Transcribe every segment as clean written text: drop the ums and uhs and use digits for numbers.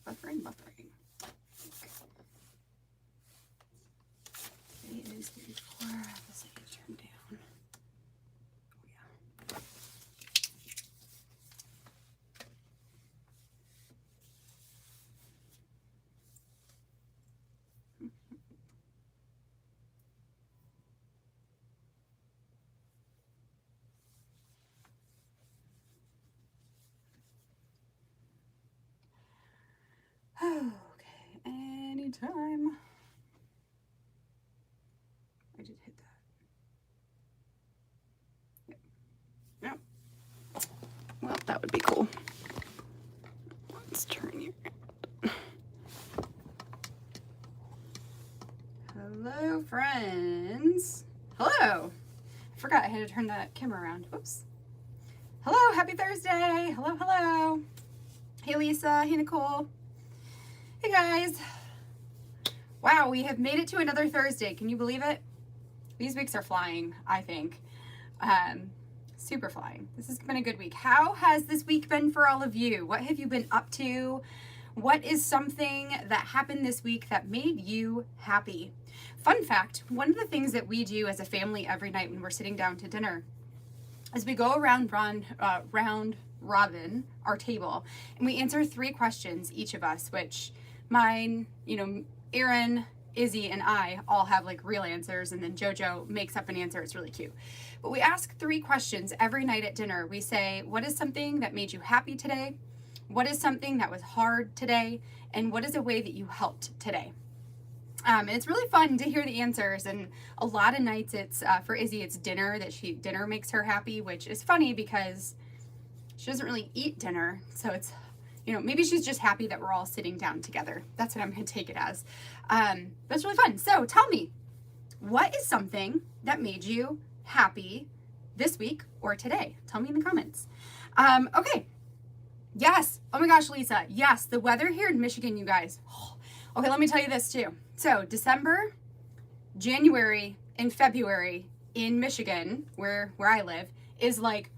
Buffering. It is 34. This I can turn down. Oh, yeah. Okay, anytime. I just hit that. Yep. Yep. Well, that would be cool. Let's turn you around. Hello, friends. Hello. I forgot I had to turn the camera around. Oops. Hello, happy Thursday. Hello, hello. Hey, Lisa. Hey, Nicole. Hey, guys. Wow, we have made it to another Thursday. Can you believe it? These weeks are flying, I think. Super flying. This has been a good week. How has this week been for all of you? What have you been up to? What is something that happened this week that made you happy? Fun fact, one of the things that we do as a family every night when we're sitting down to dinner is we go around round robin our table and we answer 3 questions, each of us, which mine, Erin, Izzy, and I all have like real answers, and then JoJo makes up an answer. It's really cute. But we ask 3 questions every night at dinner. We say, what is something that made you happy today? What is something that was hard today? And what is a way that you helped today? And it's really fun to hear the answers. And a lot of nights it's, for Izzy, it's dinner dinner makes her happy, which is funny because she doesn't really eat dinner. So it's, maybe she's just happy that we're all sitting down together. That's what I'm going to take it as. But it's really fun. So tell me, what is something that made you happy this week or today? Tell me in the comments. Okay. Yes. Oh my gosh, Lisa. Yes. The weather here in Michigan, you guys. Okay, let me tell you this too. So December, January, and February in Michigan, where I live, is like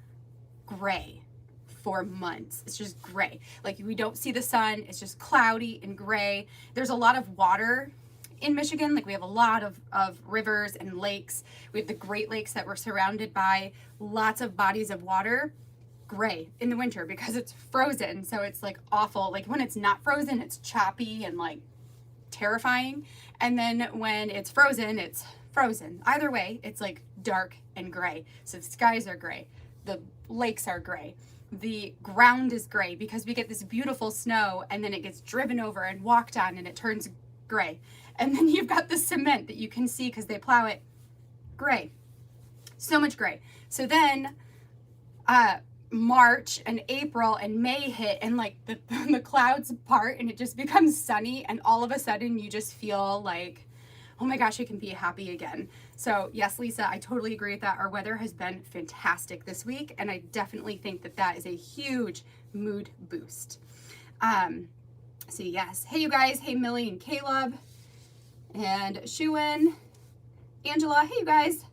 gray for months. It's just gray. Like we don't see the sun. It's just cloudy and gray. There's a lot of water in Michigan. Like we have a lot of rivers and lakes. We have the Great Lakes that we're surrounded by, lots of bodies of water. Gray in the winter because it's frozen. So it's like awful. Like when it's not frozen, it's choppy and like terrifying. And then when it's frozen, it's frozen. Either way, it's like dark and gray. So the skies are gray. The lakes are gray. The ground is gray because we get this beautiful snow and then it gets driven over and walked on and it turns gray. And then you've got the cement that you can see because they plow it. Gray. So much gray. So then March and April and May hit and like the clouds part and it just becomes sunny and all of a sudden you just feel like, oh my gosh, I can be happy again. So yes, Lisa, I totally agree with that. Our weather has been fantastic this week and I definitely think that that is a huge mood boost. So yes, hey you guys, hey Millie and Caleb and Shuin, Angela, hey you guys.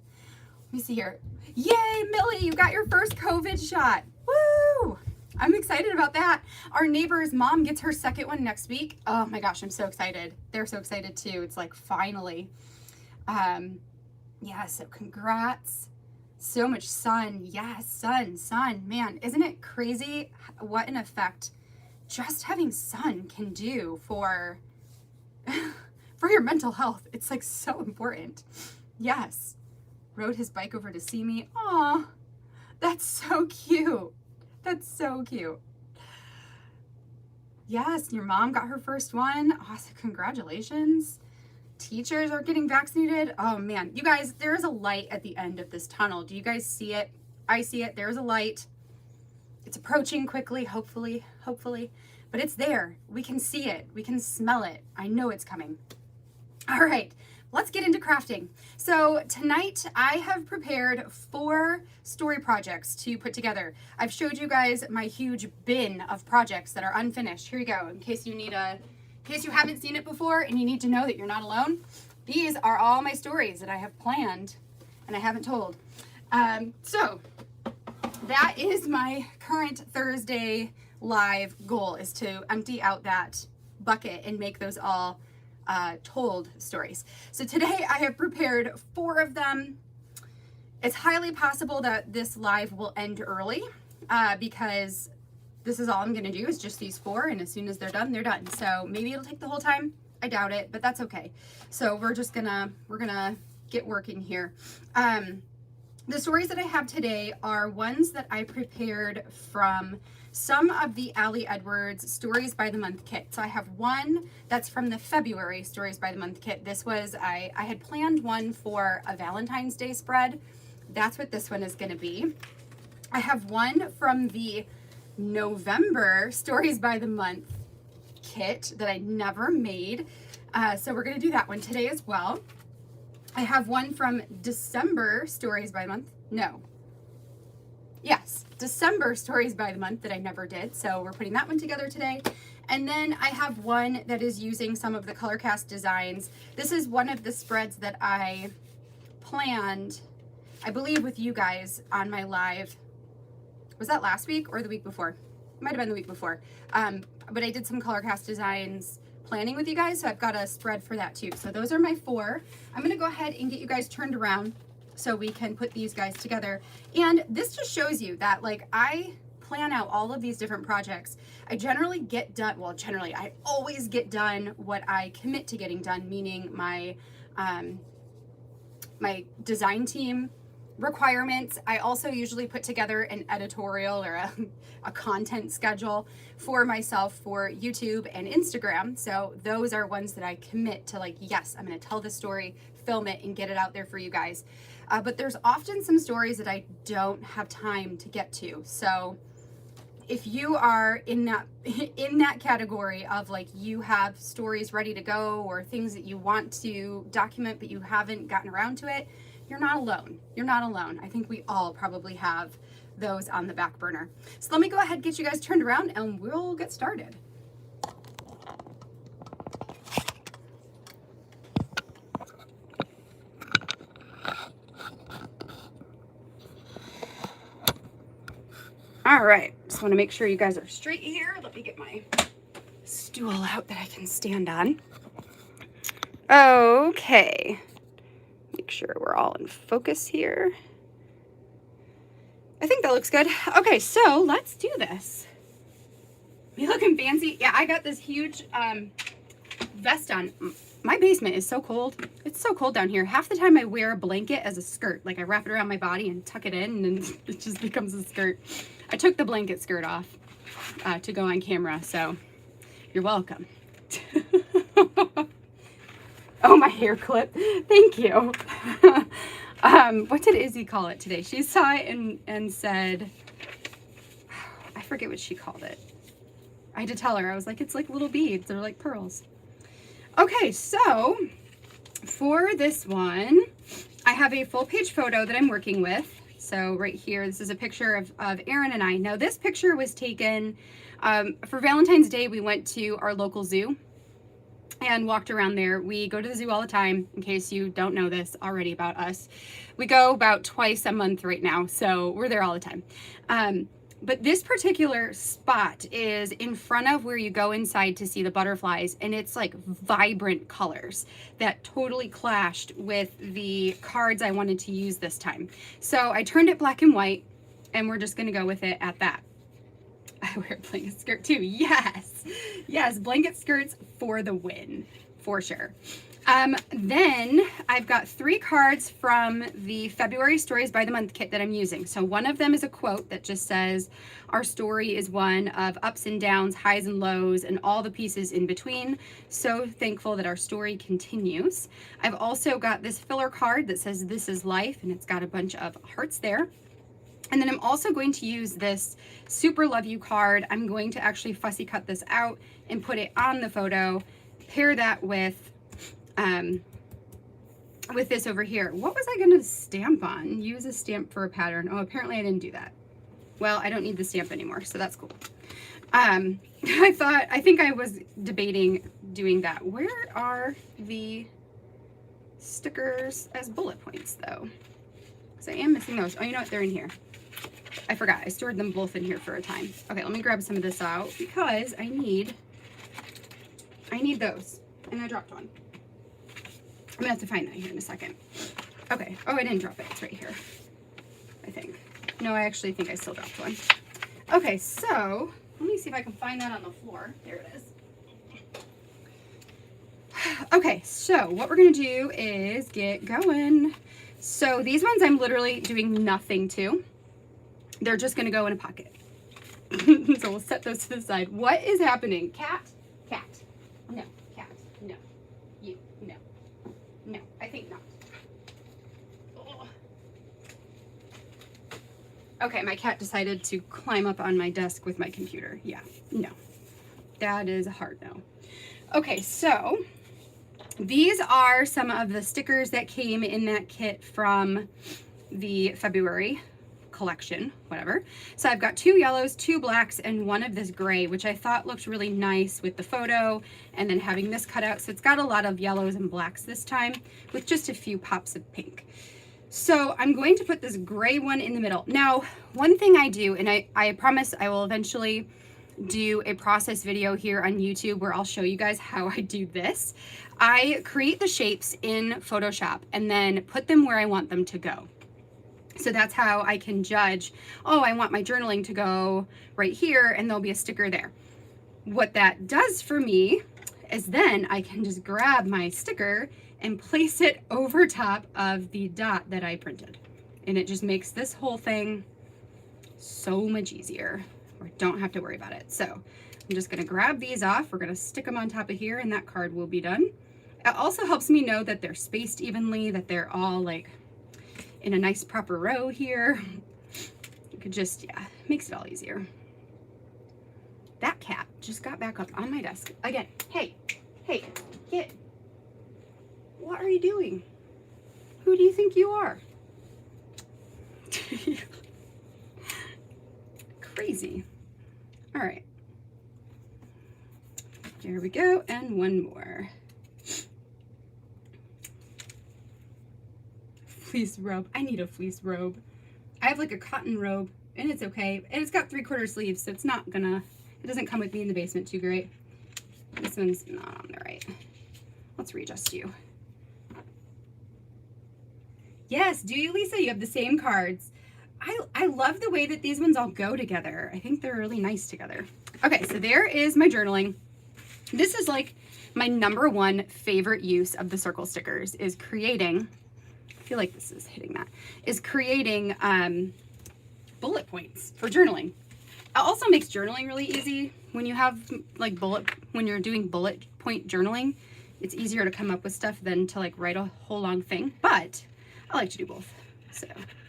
Let me see here. Yay, Millie, you got your first COVID shot. Woo! I'm excited about that. Our neighbor's mom gets her second one next week. Oh my gosh, I'm so excited. They're so excited too. It's like finally. Yeah, so congrats. So much sun. Yes, sun. Man, isn't it crazy what an effect just having sun can do for your mental health? It's like so important. Yes. Rode his bike over to see me. Aw, that's so cute. That's so cute. Yes, your mom got her first one. Awesome, congratulations. Teachers are getting vaccinated. Oh man, you guys, there is a light at the end of this tunnel. Do you guys see it? I see it. There's a light. It's approaching quickly, hopefully, but it's there. We can see it. We can smell it. I know it's coming. All right. Let's get into crafting. So tonight I have prepared 4 story projects to put together. I've showed you guys my huge bin of projects that are unfinished. Here you go. In case you haven't seen it before and you need to know that you're not alone. These are all my stories that I have planned and I haven't told. So that is my current Thursday live goal, is to empty out that bucket and make those all told stories. So today I have prepared 4 of them. It's highly possible that this live will end early because this is all I'm gonna do is just these 4, and as soon as they're done, they're done. So maybe it'll take the whole time. I doubt it, but that's okay. So we're gonna get working here. The stories that I have today are ones that I prepared from some of the Allie Edwards Stories by the Month kit. So I have one that's from the February Stories by the Month kit. This was, I had planned one for a Valentine's Day spread. That's what this one is gonna be. I have one from the November Stories by the Month kit that I never made. So we're gonna do that one today as well. I have one from December Stories by the Month. No. Yes, December Stories by the Month that I never did. So we're putting that one together today. And then I have one that is using some of the ColorCast designs. This is one of the spreads that I planned, I believe, with you guys on my live. Was that last week or the week before? It might have been the week before. But I did some ColorCast designs planning with you guys, so I've got a spread for that too. So those are my 4. I'm gonna go ahead and get you guys turned around so we can put these guys together. And this just shows you that, like, I plan out all of these different projects. I generally get done, well, generally, I always get done what I commit to getting done, meaning my, my design team requirements. I also usually put together an editorial or a content schedule for myself for YouTube and Instagram. So those are ones that I commit to, like, yes, I'm going to tell this story, film it, and get it out there for you guys. But there's often some stories that I don't have time to get to. So if you are in that category of, like, you have stories ready to go or things that you want to document but you haven't gotten around to it, you're not alone. You're not alone. I think we all probably have those on the back burner. So let me go ahead and get you guys turned around and we'll get started. All right, just want to make sure you guys are straight here. Let me get my stool out that I can stand on. Okay. Make sure we're all in focus here. I think that looks good. Okay, so let's do this. Me looking fancy? Yeah, I got this huge vest on. My basement is so cold. It's so cold down here. Half the time I wear a blanket as a skirt. Like, I wrap it around my body and tuck it in, and it just becomes a skirt. I took the blanket skirt off to go on camera, so you're welcome. Oh, my hair clip. Thank you. What did Izzy call it today? She saw it and said, I forget what she called it. I had to tell her. I was like, it's like little beads. They're like pearls. Okay, so for this one, I have a full page photo that I'm working with. So right here, this is a picture of Erin and I. Now, this picture was taken for Valentine's Day. We went to our local zoo and walked around there. We go to the zoo all the time, in case you don't know this already about us. We go about twice a month right now, so we're there all the time. But this particular spot is in front of where you go inside to see the butterflies, and it's like vibrant colors that totally clashed with the cards I wanted to use this time. So I turned it black and white, and we're just gonna go with it at that. I wear a blanket skirt too. Yes, yes, blanket skirts for the win, for sure. Then I've got 3 cards from the February Stories by the Month kit that I'm using. So one of them is a quote that just says, our story is one of ups and downs, highs and lows, and all the pieces in between. So thankful that our story continues. I've also got this filler card that says, this is life, and it's got a bunch of hearts there. And then I'm also going to use this Super Love You card. I'm going to actually fussy cut this out and put it on the photo, pair that with this over here. What was I gonna stamp on? Use a stamp for a pattern. Oh, apparently I didn't do that. Well, I don't need the stamp anymore, so that's cool. I think I was debating doing that. Where are the stickers as bullet points though? Because I am missing those. Oh, you know what? They're in here. I forgot. I stored them both in here for a time. Okay, let me grab some of this out because I need I need those. And I dropped one. I'm gonna have to find that here in a second. Okay. Oh, I didn't drop it. It's right here, I think. No, I actually think I still dropped one. Okay, so let me see if I can find that on the floor. There it is. Okay, so what we're gonna do is get going. So these ones I'm literally doing nothing to. They're just gonna go in a pocket. So we'll set those to the side. What is happening? Cat? Cat. No. Cat. No. You. No. No. I think not. Ugh. Okay, my cat decided to climb up on my desk with my computer. Yeah. No. That is a hard no. Okay, so these are some of the stickers that came in that kit from the February collection, whatever. So I've got 2 yellows, 2 blacks, and 1 of this gray, which I thought looked really nice with the photo, and then having this cut out. So it's got a lot of yellows and blacks this time with just a few pops of pink. So I'm going to put this gray one in the middle. Now, one thing I do, and I promise I will eventually do a process video here on YouTube where I'll show you guys how I do this. I create the shapes in Photoshop and then put them where I want them to go. So that's how I can judge, oh, I want my journaling to go right here and there'll be a sticker there. What that does for me is then I can just grab my sticker and place it over top of the dot that I printed. And it just makes this whole thing so much easier. I don't have to worry about it. So I'm just gonna grab these off. We're gonna stick them on top of here and that card will be done. It also helps me know that they're spaced evenly, that they're all like in a nice proper row here. You could just, yeah, makes it all easier. That cat just got back up on my desk again. Hey, hey, get. What are you doing? Who do you think you are? Crazy. All right. There we go. And one more. Fleece robe. I need a fleece robe. I have like a cotton robe and it's okay. And it's got 3/4 sleeves, so it's not gonna, it doesn't come with me in the basement too great. This one's not on there right. Let's readjust you. Yes, do you, Lisa? You have the same cards. I love the way that these ones all go together. I think they're really nice together. Okay, so there is my journaling. This is like my #1 favorite use of the circle stickers is creating, I feel like this is hitting that, is creating bullet points for journaling. It also makes journaling really easy when you have like when you're doing bullet point journaling. It's easier to come up with stuff than to like write a whole long thing, but I like to do both. So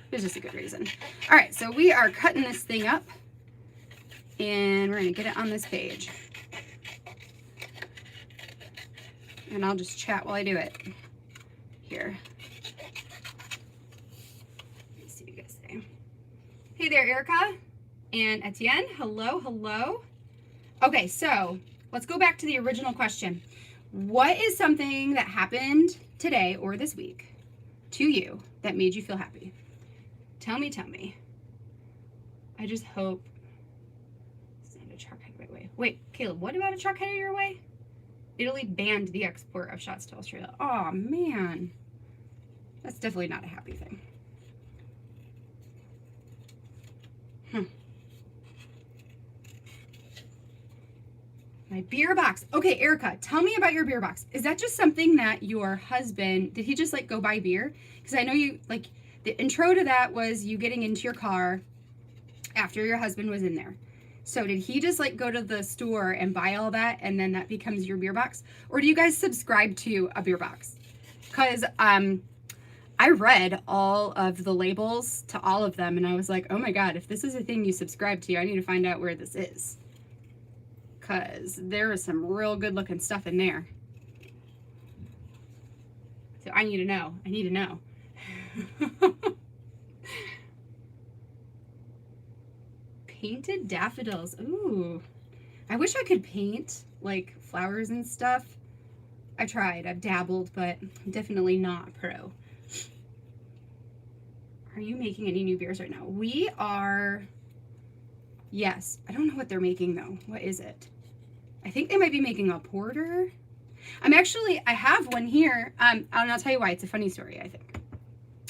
there's just a good reason. All right, so we are cutting this thing up and we're gonna get it on this page. And I'll just chat while I do it here. Let's see what you guys say. Hey there, Erica and Etienne. Hello, hello. Okay, so let's go back to the original question. What is something that happened today or this week to you that made you feel happy? Tell me, tell me. I just hope it's not a truck headed my way. Wait, Caleb, what about a truck headed your way? Italy banned the export of shots to Australia. Oh man, that's definitely not a happy thing. My beer box. Okay, Erica, tell me about your beer box. Is that just something that your husband, did he just like go buy beer? Because I know you, like, the intro to that was you getting into your car after your husband was in there. So did he just like go to the store and buy all that and then that becomes your beer box? Or do you guys subscribe to a beer box? Because I read all of the labels to all of them and I was like, oh my God, if this is a thing you subscribe to, I need to find out where this is. Because there is some real good looking stuff in there. So I need to know. I need to know. Painted daffodils. Ooh. I wish I could paint like flowers and stuff. I tried. I've dabbled, but definitely not pro. Are you making any new beers right now? We are. Yes. I don't know what they're making though. What is it? I I think they might be making a porter. I have one here. And I'll tell you why. It's a funny story, I think.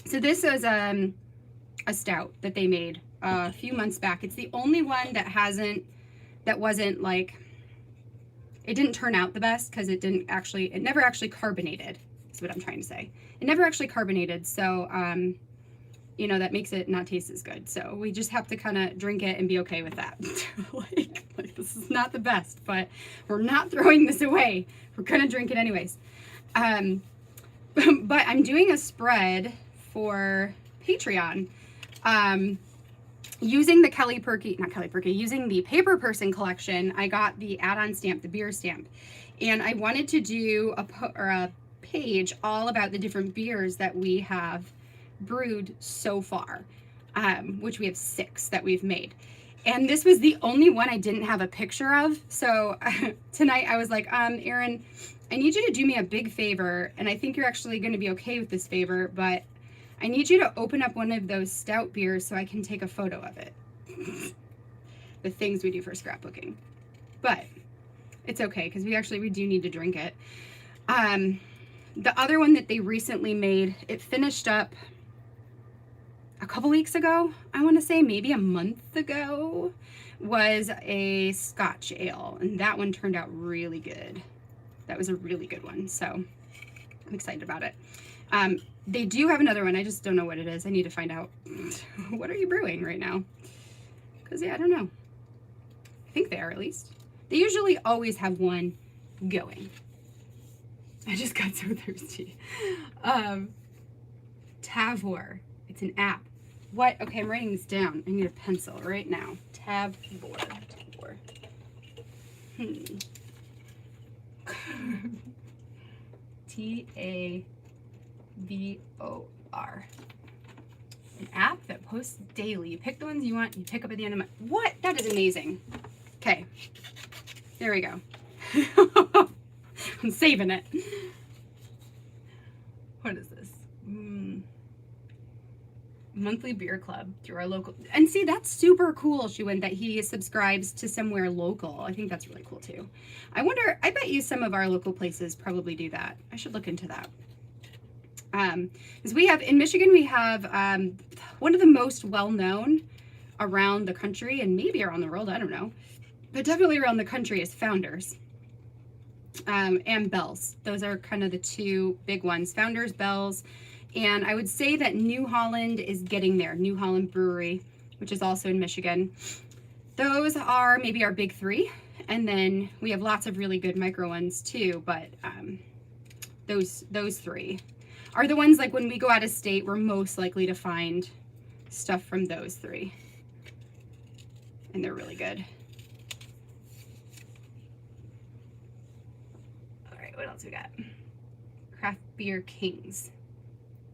So this was a stout that they made a few months back. It's the only one that wasn't like, it didn't turn out the best because it never actually carbonated, is what I'm trying to say. It never actually carbonated, so, you know, that makes it not taste as good. So we just have to kind of drink it and be okay with that. like this is not the best, but we're not throwing this away. We're gonna drink it anyways. But I'm doing a spread for Patreon. Using the using the Paper Person collection, I got the add-on stamp, the beer stamp. And I wanted to do a page all about the different beers that we have brewed so far, which we have 6 that we've made. And this was the only one I didn't have a picture of. So tonight I was like, Erin, I need you to do me a big favor. And I think you're actually going to be okay with this favor, but I need you to open up one of those stout beers so I can take a photo of it. The things we do for scrapbooking. But it's okay because we do need to drink it. The other one that they recently made, it finished up a couple weeks ago, I want to say maybe a month ago, was a Scotch ale. And that one turned out really good. That was a really good one. So I'm excited about it. They do have another one. I just don't know what it is. I need to find out. What are you brewing right now? Because, yeah, I don't know. I think they are, at least. They usually always have one going. I just got so thirsty. Tavor. It's an app. What? Okay, I'm writing this down. I need a pencil right now. Tavor. T-A-V-O-R. An app that posts daily. You pick the ones you want, you pick up at the end of what? That is amazing. Okay. There we go. I'm saving it. What is this? Monthly beer club through our local. And see, that's super cool, Shuin, that he subscribes to somewhere local. I think that's really cool too. I bet you some of our local places probably do that. I should look into that. Because in Michigan, we have one of the most well-known around the country and maybe around the world, I don't know, but definitely around the country is Founders and Bell's. Those are kind of the 2 big ones, Founders, Bell's, and I would say that New Holland is getting there, New Holland Brewery, which is also in Michigan. Those are maybe our big 3, and then we have lots of really good micro ones too, but those 3 are the ones, like, when we go out of state, we're most likely to find stuff from those 3. And they're really good. All right, what else we got? Craft Beer Kings.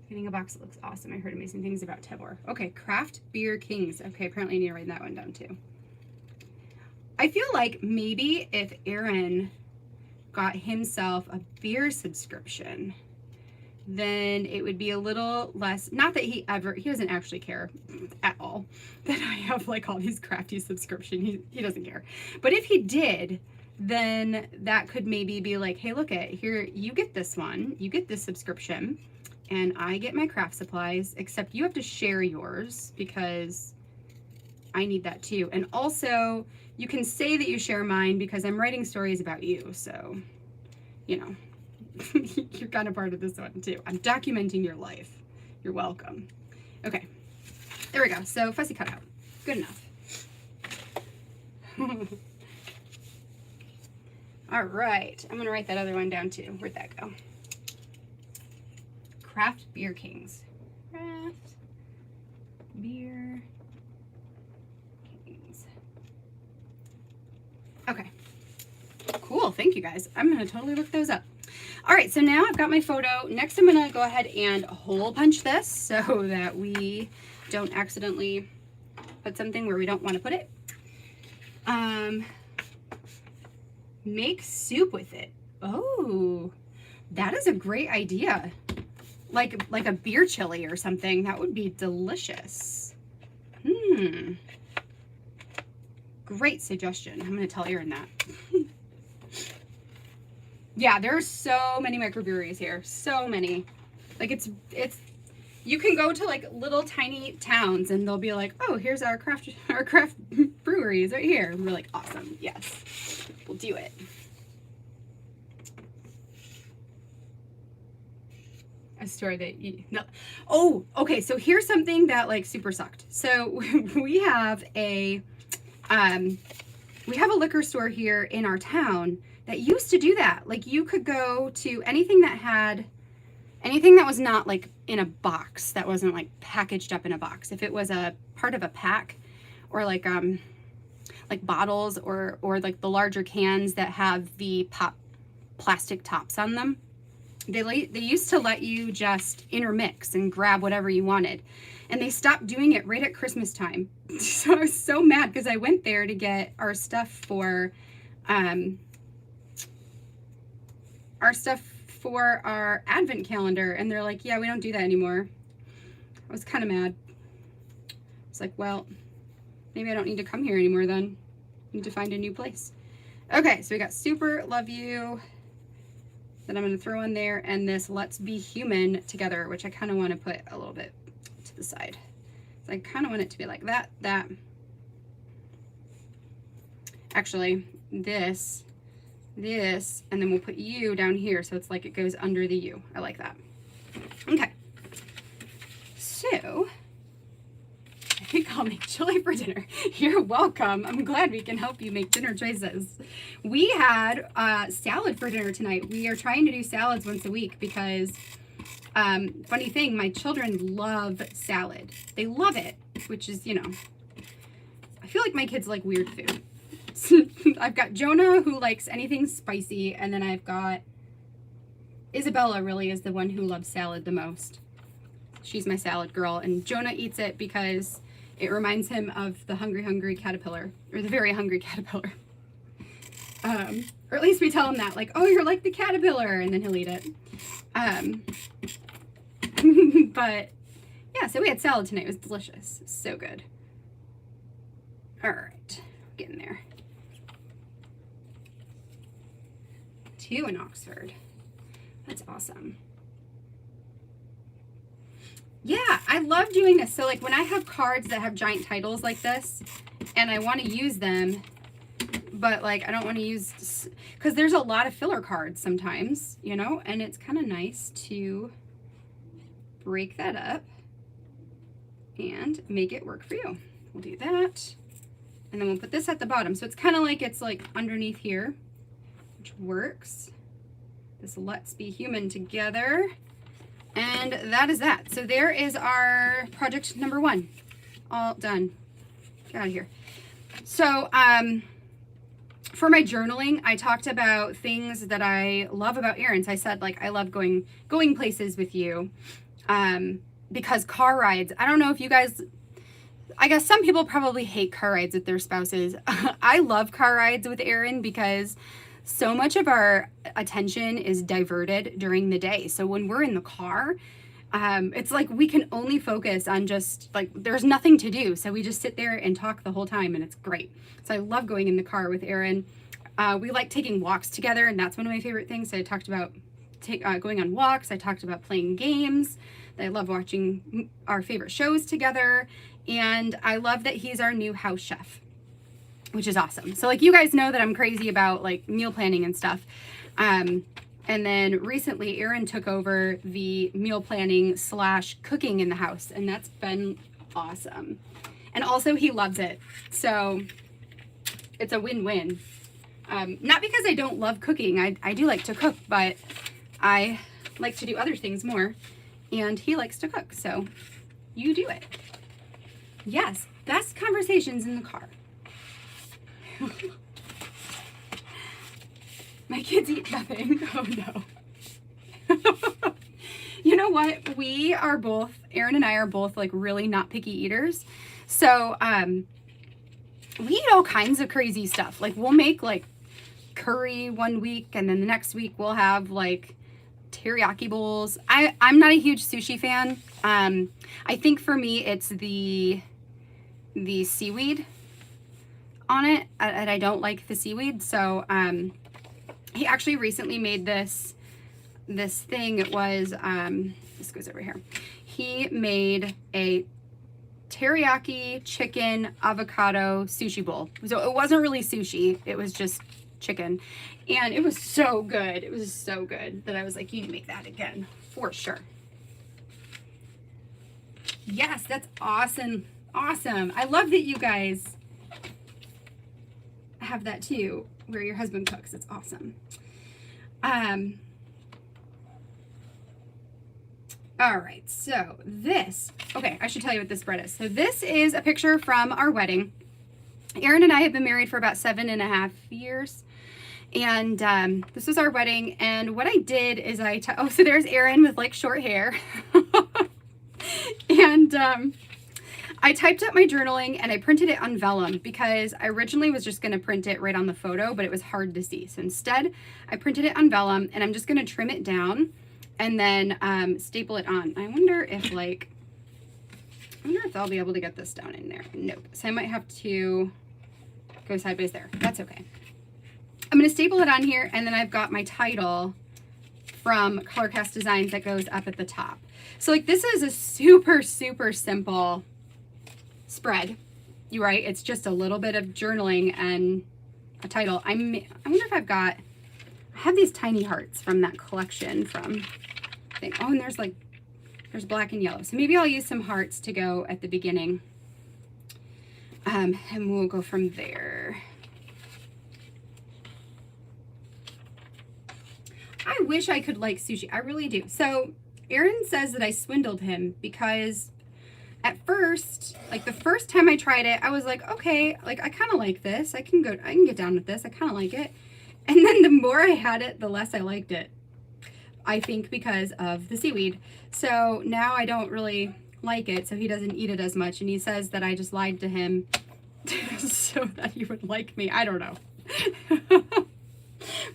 Getting a box that looks awesome. I heard amazing things about Tavor. Okay, Craft Beer Kings. Okay, apparently I need to write that one down too. I feel like maybe if Aaron got himself a beer subscription, then it would be a little less, not that he doesn't actually care at all that I have like all these crafty subscriptions. He doesn't care. But if he did, then that could maybe be like, hey, look at here, you get this one, you get this subscription, and I get my craft supplies, except you have to share yours because I need that too. And also you can say that you share mine because I'm writing stories about you. So, you know, you're kind of part of this one too. I'm documenting your life. You're welcome. Okay, there we go. So fussy cutout, good enough. All right, I'm gonna write that other one down too. Where'd that go? Craft Beer Kings. Craft Beer Kings. Okay, cool, thank you guys. I'm gonna totally look those up. All right, so now I've got my photo. Next, I'm gonna go ahead and hole punch this so that we don't accidentally put something where we don't want to put it. Make soup with it. Oh, that is a great idea. Like a beer chili or something. That would be delicious. Great suggestion. I'm gonna tell Erin that. Yeah, there are so many microbreweries here. So many. Like it's you can go to like little tiny towns and they'll be like, oh, here's our craft breweries right here. And we're like, awesome, yes, we'll do it. A store that no. Oh, okay. So here's something that like super sucked. So we have a liquor store here in our town that used to do that. Like you could go to anything that was not like in a box, that wasn't like packaged up in a box. If it was a part of a pack, or like bottles or like the larger cans that have the plastic tops on them, they used to let you just intermix and grab whatever you wanted. And they stopped doing it right at Christmas time. So I was so mad because I went there to get our stuff for our advent calendar, and they're like, yeah, we don't do that anymore. I was kind of mad. It's like, well, maybe I don't need to come here anymore then. I need to find a new place. Okay, so we got Super Love You that I'm going to throw in there, and this Let's Be Human Together, which I kind of want to put a little bit to the side. So I kind of want it to be like that. Actually, this, and then we'll put you down here so it's like it goes under the U. I like that. Okay. So, I think I'll make chili for dinner. You're welcome. I'm glad we can help you make dinner choices. We had salad for dinner tonight. We are trying to do salads once a week because, funny thing, my children love salad. They love it, which is, you know, I feel like my kids like weird food. I've got Jonah, who likes anything spicy, and then I've got Isabella, really is the one who loves salad the most. She's my salad girl, and Jonah eats it because it reminds him of the hungry caterpillar, or the very hungry caterpillar. Or at least we tell him that, like, oh, you're like the caterpillar, and then he'll eat it. But yeah, so we had salad tonight. It was delicious. So good. All right, getting there. 2 in Oxford. That's awesome. Yeah, I love doing this. So like when I have cards that have giant titles like this and I want to use them, but like I don't want to use, because there's a lot of filler cards sometimes, you know, and it's kind of nice to break that up and make it work for you. We'll do that. And then we'll put this at the bottom. So it's kind of like it's like underneath here, which works. This Let's Be Human Together. And that is that. So there is our project number 1. All done. Get out of here. So for my journaling, I talked about things that I love about Erin's. I said, like, I love going places with you. Because car rides, I don't know if you guys, I guess some people probably hate car rides with their spouses. I love car rides with Erin because so much of our attention is diverted during the day. So when we're in the car, it's like we can only focus on just like, there's nothing to do. So we just sit there and talk the whole time, and it's great. So I love going in the car with Erin. We like taking walks together, and that's one of my favorite things. So I talked about going on walks. I talked about playing games. I love watching our favorite shows together. And I love that he's our new house chef, which is awesome. So like you guys know that I'm crazy about like meal planning and stuff. And then recently Erin took over the meal planning / cooking in the house, and that's been awesome. And also he loves it. So it's a win-win. Not because I don't love cooking. I do like to cook, but I like to do other things more, and he likes to cook. So you do it. Yes, best conversations in the car. My kids eat nothing. Oh no. You know what? We are both, Erin and I are both like really not picky eaters. So we eat all kinds of crazy stuff. Like we'll make like curry one week, and then the next week we'll have like teriyaki bowls. I'm not a huge sushi fan. I think for me it's the seaweed on it, and I don't like the seaweed. So He actually recently made this thing. It was, this goes over here. He made a teriyaki chicken avocado sushi bowl. So it wasn't really sushi. It was just chicken. And it was so good. It was so good that I was like, you need to make that again for sure. Yes, that's awesome. Awesome. I love that you guys have that too, where your husband cooks. It's awesome. All right, so this, okay, I should tell you what this spread is. So this is a picture from our wedding. Aaron and I have been married for about 7.5 years. And this was our wedding. And what I did is oh, so there's Aaron with like short hair. And I typed up my journaling and I printed it on vellum because I originally was just going to print it right on the photo, but it was hard to see. So instead I printed it on vellum and I'm just going to trim it down and then staple it on. I wonder if I'll be able to get this down in there. Nope. So I might have to go sideways there. That's okay. I'm going to staple it on here, and then I've got my title from Colorcast Designs that goes up at the top. So like this is a super, super simple spread. You're right. It's just a little bit of journaling and a title. I wonder if I have these tiny hearts from that collection from, oh, and there's black and yellow. So maybe I'll use some hearts to go at the beginning. And we'll go from there. I wish I could like sushi. I really do. So Aaron says that I swindled him because at first, like the first time I tried it, I was like, okay, like I kind of like this. I can get down with this. I kind of like it. And then the more I had it, the less I liked it. I think because of the seaweed. So now I don't really like it, so he doesn't eat it as much. And he says that I just lied to him so that he would like me. I don't know.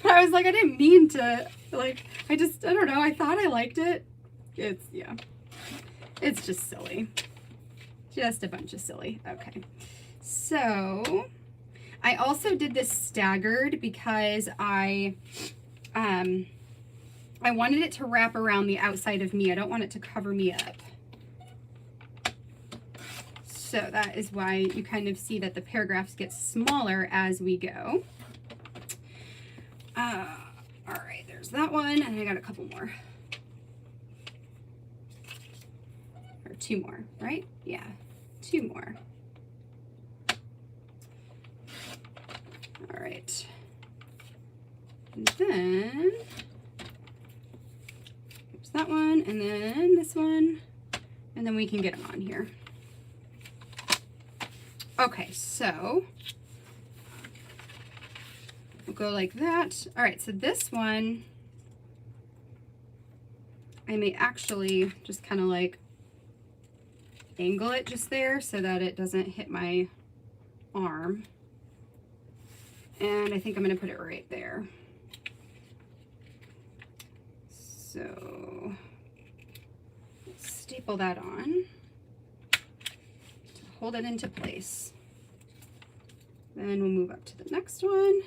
But I was like, I didn't mean to, like, I don't know. I thought I liked it. It's just silly. Just a bunch of silly. Okay. So I also did this staggered because I wanted it to wrap around the outside of me. I don't want it to cover me up. So that is why you kind of see that the paragraphs get smaller as we go. All right, there's that one, and I got a couple more. Or 2 more, right? Yeah, 2 more. All right. And then there's that one, and then this one, and then we can get them on here. Okay, so we'll go like that. All right, so this one, I may actually just kind of like angle it just there so that it doesn't hit my arm. And I think I'm going to put it right there. So staple that on to hold it into place. Then we'll move up to the next one.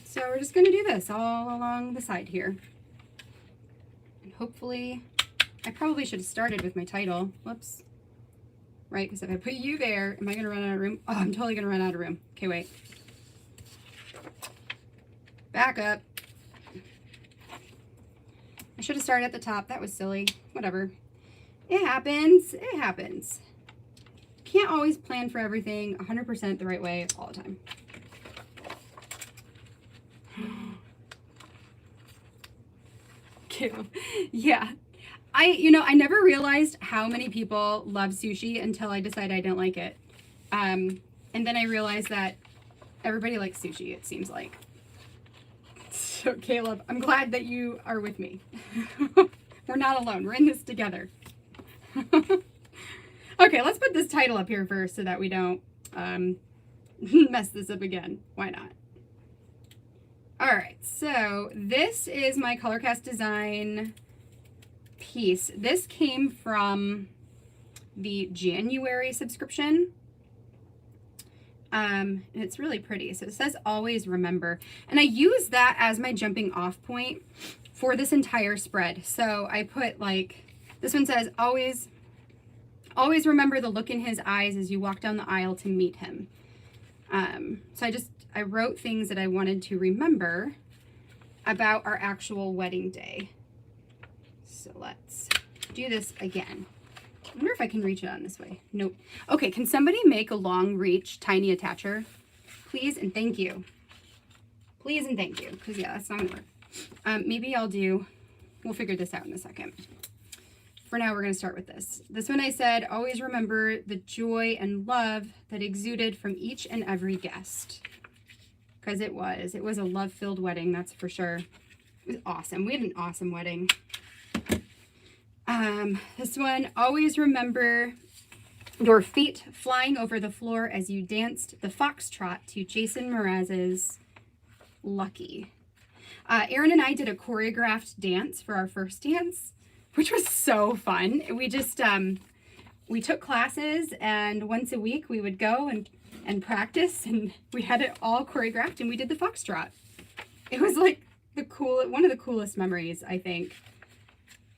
So we're just going to do this all along the side here. And hopefully, I probably should have started with my title. Whoops. Right, because if I put you there, am I going to run out of room? Oh, I'm totally going to run out of room. Okay, wait. Back up. I should have started at the top. That was silly. Whatever. It happens. It happens. Can't always plan for everything 100% the right way all the time. Cute. Yeah. I never realized how many people love sushi until I decided I didn't like it. And then I realized that everybody likes sushi, it seems like. So Caleb, I'm glad that you are with me. We're not alone. We're in this together. Okay, let's put this title up here first so that we don't mess this up again. Why not? All right, so this is my Colorcast Design piece. This came from the January subscription. And it's really pretty. So it says always remember. And I use that as my jumping off point for this entire spread. So I put like, this one says always remember the look in his eyes as you walk down the aisle to meet him. So I wrote things that I wanted to remember about our actual wedding day. So let's do this again. I wonder if I can reach it on this way. Nope. Okay, can somebody make a long reach tiny attacher? Please and thank you. Please and thank you. Because yeah, that's not gonna work. Maybe we'll figure this out in a second. For now, we're gonna start with this. This one I said, always remember the joy and love that exuded from each and every guest. Because it was a love-filled wedding, that's for sure. It was awesome. We had an awesome wedding. This one, always remember your feet flying over the floor as you danced the foxtrot to Jason Mraz's Lucky. Erin and I did a choreographed dance for our first dance, which was so fun. We just, we took classes, and once a week we would go and practice, and we had it all choreographed, and we did the foxtrot. It was like one of the coolest memories, I think.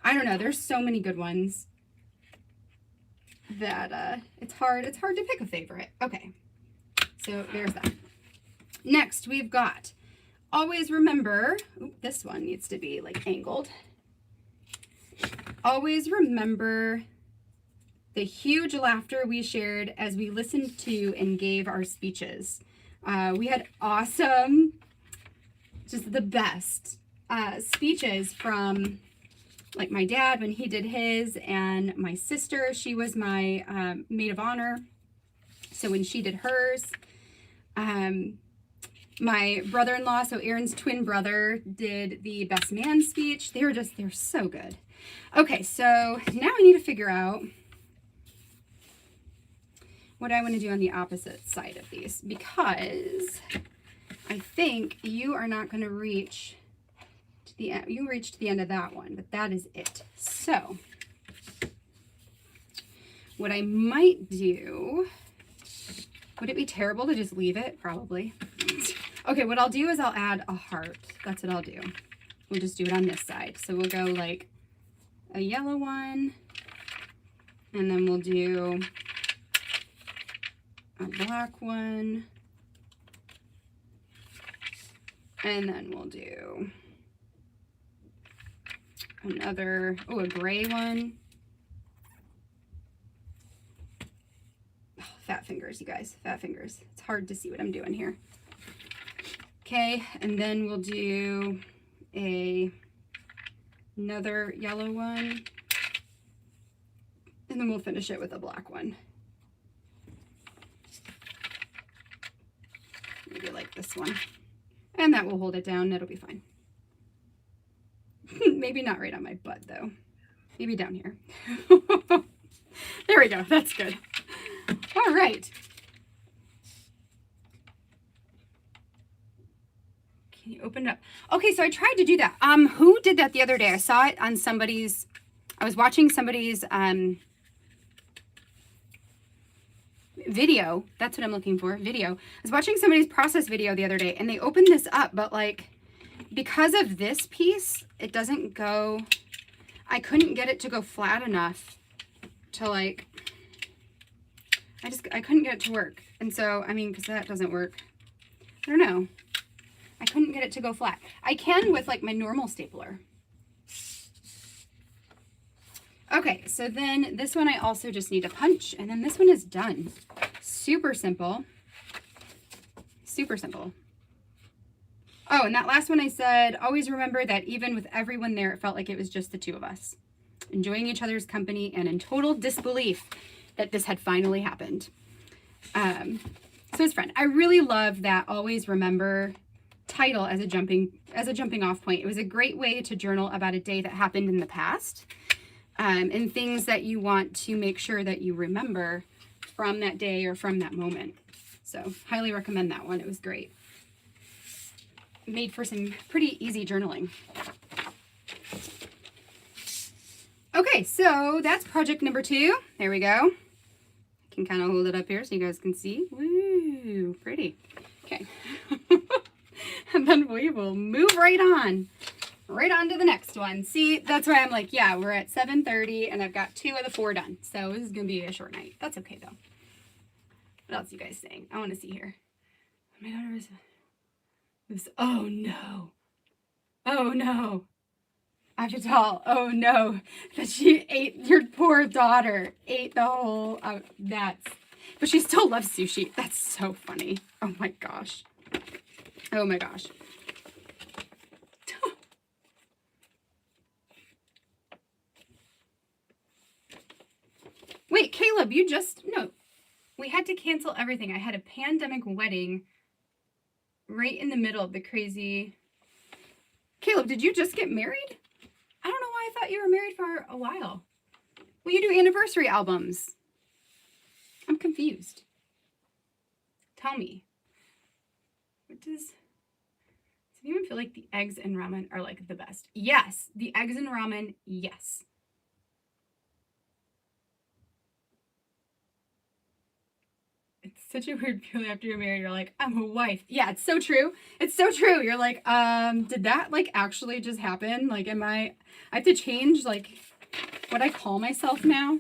I don't know, there's so many good ones that it's hard to pick a favorite. Okay, so there's that. Next, we've got always remember, this one needs to be like angled. Always remember the huge laughter we shared as we listened to and gave our speeches. We had awesome, just the best speeches from like my dad when he did his, and my sister, she was my maid of honor. So when she did hers, my brother-in-law, so Erin's twin brother, did the best man speech. They're so good. Okay, so now I need to figure out what I want to do on the opposite side of these, because I think you are not going to reach to the end. You reached to the end of that one, but that is it. So what I might do, would it be terrible to just leave it? Probably. Okay, what I'll do is I'll add a heart. That's what I'll do. We'll just do it on this side. So we'll go like a yellow one, and then we'll do a black one, and then we'll do another, a gray one. Oh, fat fingers, you guys, fat fingers. It's hard to see what I'm doing here. Okay, and then we'll do another yellow one, and then we'll finish it with a black one. Maybe like this one. And that will hold it down. It'll be fine. Maybe not right on my butt, though. Maybe down here. There we go. That's good. All right. Can you open it up? Okay, so I tried to do that. Who did that the other day? I saw it on somebody's, I was watching somebody's video. That's what I'm looking for, video. I was watching somebody's process video the other day, and they opened this up, but like, because of this piece, it doesn't go, I couldn't get it to go flat enough to like, I couldn't get it to work. And so, I mean, because that doesn't work. I don't know. I couldn't get it to go flat. I can with like my normal stapler. Okay, so then this one I also just need to punch, and then this one is done. Super simple. Super simple. Oh, and that last one I said, always remember that even with everyone there, it felt like it was just the two of us, enjoying each other's company and in total disbelief that this had finally happened. So it's fun. I really love that always remember title as a jumping off point. It was a great way to journal about a day that happened in the past, and things that you want to make sure that you remember from that day or from that moment. So highly recommend that one. It was great. Made for some pretty easy journaling. Okay, so that's project number 2. There we go. I can kind of hold it up here so you guys can see. Woo. Ooh, pretty. Okay. And then we will move right on to the next one. See, that's why I'm like, yeah, we're at 7:30 and I've got 2 of the 4 done. So this is going to be a short night. That's okay though. What else are you guys saying? I want to see here. My daughter was, oh no. Oh no. DITL, oh no. That she ate, your poor daughter ate the whole, but she still loves sushi. That's so funny. Oh my gosh. Oh my gosh. Wait, Caleb, no. We had to cancel everything. I had a pandemic wedding right in the middle of the crazy. Caleb, did you just get married? I don't know why I thought you were married for a while. Well, you do anniversary albums. I'm confused. Tell me. Does anyone feel like the eggs and ramen are like the best? Yes, the eggs and ramen, yes. It's such a weird feeling after you're married. You're like, I'm a wife. Yeah, it's so true. It's so true. You're like, did that like actually just happen? Like, I have to change like what I call myself now.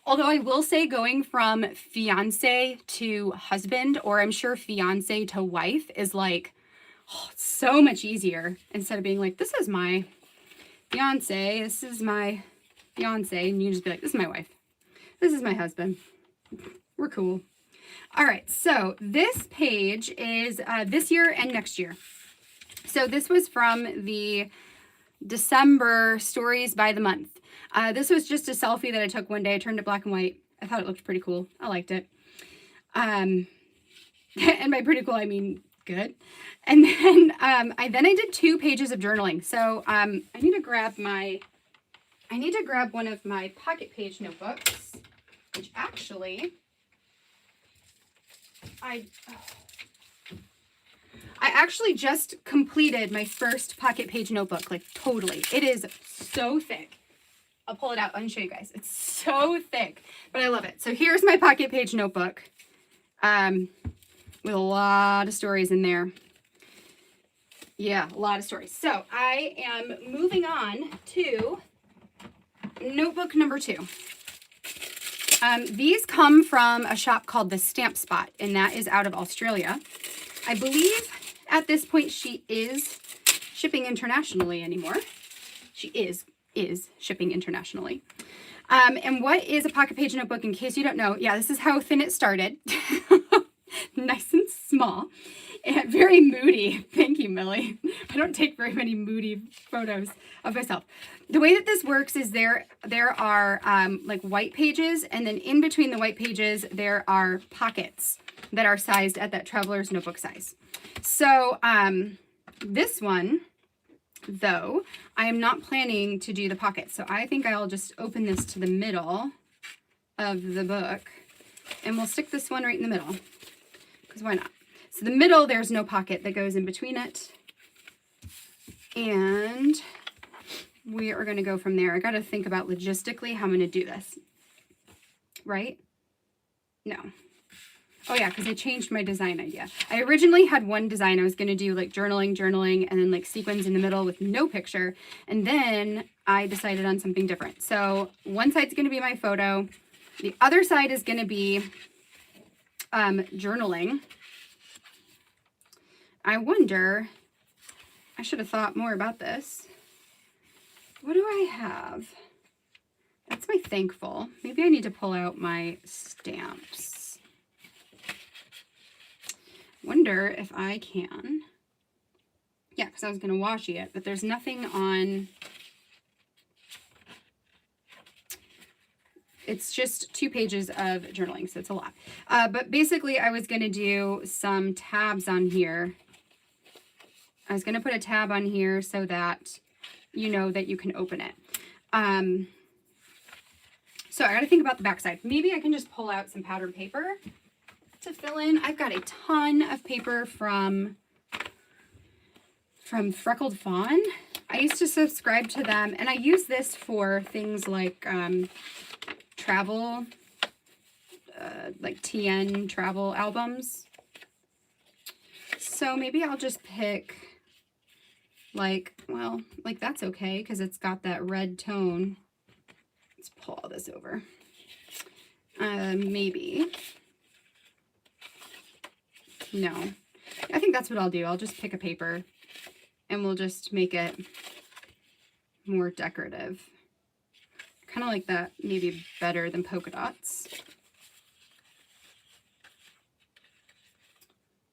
Although I will say going from fiance to husband, or I'm sure fiance to wife is like, oh, it's so much easier instead of being like, this is my fiance, this is my fiance, and you just be like, this is my wife. This is my husband. We're cool. All right, so this page is this year and next year. So this was from the December stories by the month. This was just a selfie that I took one day. I turned it black and white. I thought it looked pretty cool. I liked it. And by pretty cool, I mean good. And then I did 2 pages of journaling. So I need to grab one of my pocket page notebooks, which actually I actually just completed my first pocket page notebook, like totally. It is so thick. I'll pull it out and show you guys. It's so thick, but I love it. So here's my pocket page notebook with a lot of stories in there. Yeah, a lot of stories. So I am moving on to notebook number 2. These come from a shop called the Stamp Spot, and that is out of Australia. I believe at this point she is shipping internationally anymore. She is shipping internationally. And what is a pocket page notebook, in case you don't know? Yeah, this is how thin it started. Nice and small and very moody. Thank you, Millie. I don't take very many moody photos of myself. The way that this works is there are like white pages, and then in between the white pages there are pockets that are sized at that traveler's notebook size. So this one, though, I am not planning to do the pockets. So I think I'll just open this to the middle of the book, and we'll stick this one right in the middle, because why not? So the middle, there's no pocket that goes in between it. And we are going to go from there. I got to think about logistically how I'm going to do this. Right? No. Oh yeah, because I changed my design idea. I originally had one design. I was going to do like journaling, and then like sequins in the middle with no picture. And then I decided on something different. So one side's going to be my photo. The other side is going to be journaling. I wonder, I should have thought more about this. What do I have? That's my thankful. Maybe I need to pull out my stamps. Wonder if I can. Yeah, because I was going to washi it, but there's nothing on. It's just 2 pages of journaling, so it's a lot. But basically, I was going to do some tabs on here. I was going to put a tab on here so that you know that you can open it. So I got to think about the backside. Maybe I can just pull out some powdered paper to fill in. I've got a ton of paper from Freckled Fawn. I used to subscribe to them, and I use this for things like travel, like TN travel albums. So maybe I'll just pick like, well, like that's okay because it's got that red tone. Let's pull all this over. Maybe. No. I think that's what I'll do. I'll just pick a paper and we'll just make it more decorative. Kind of like that, maybe better than polka dots.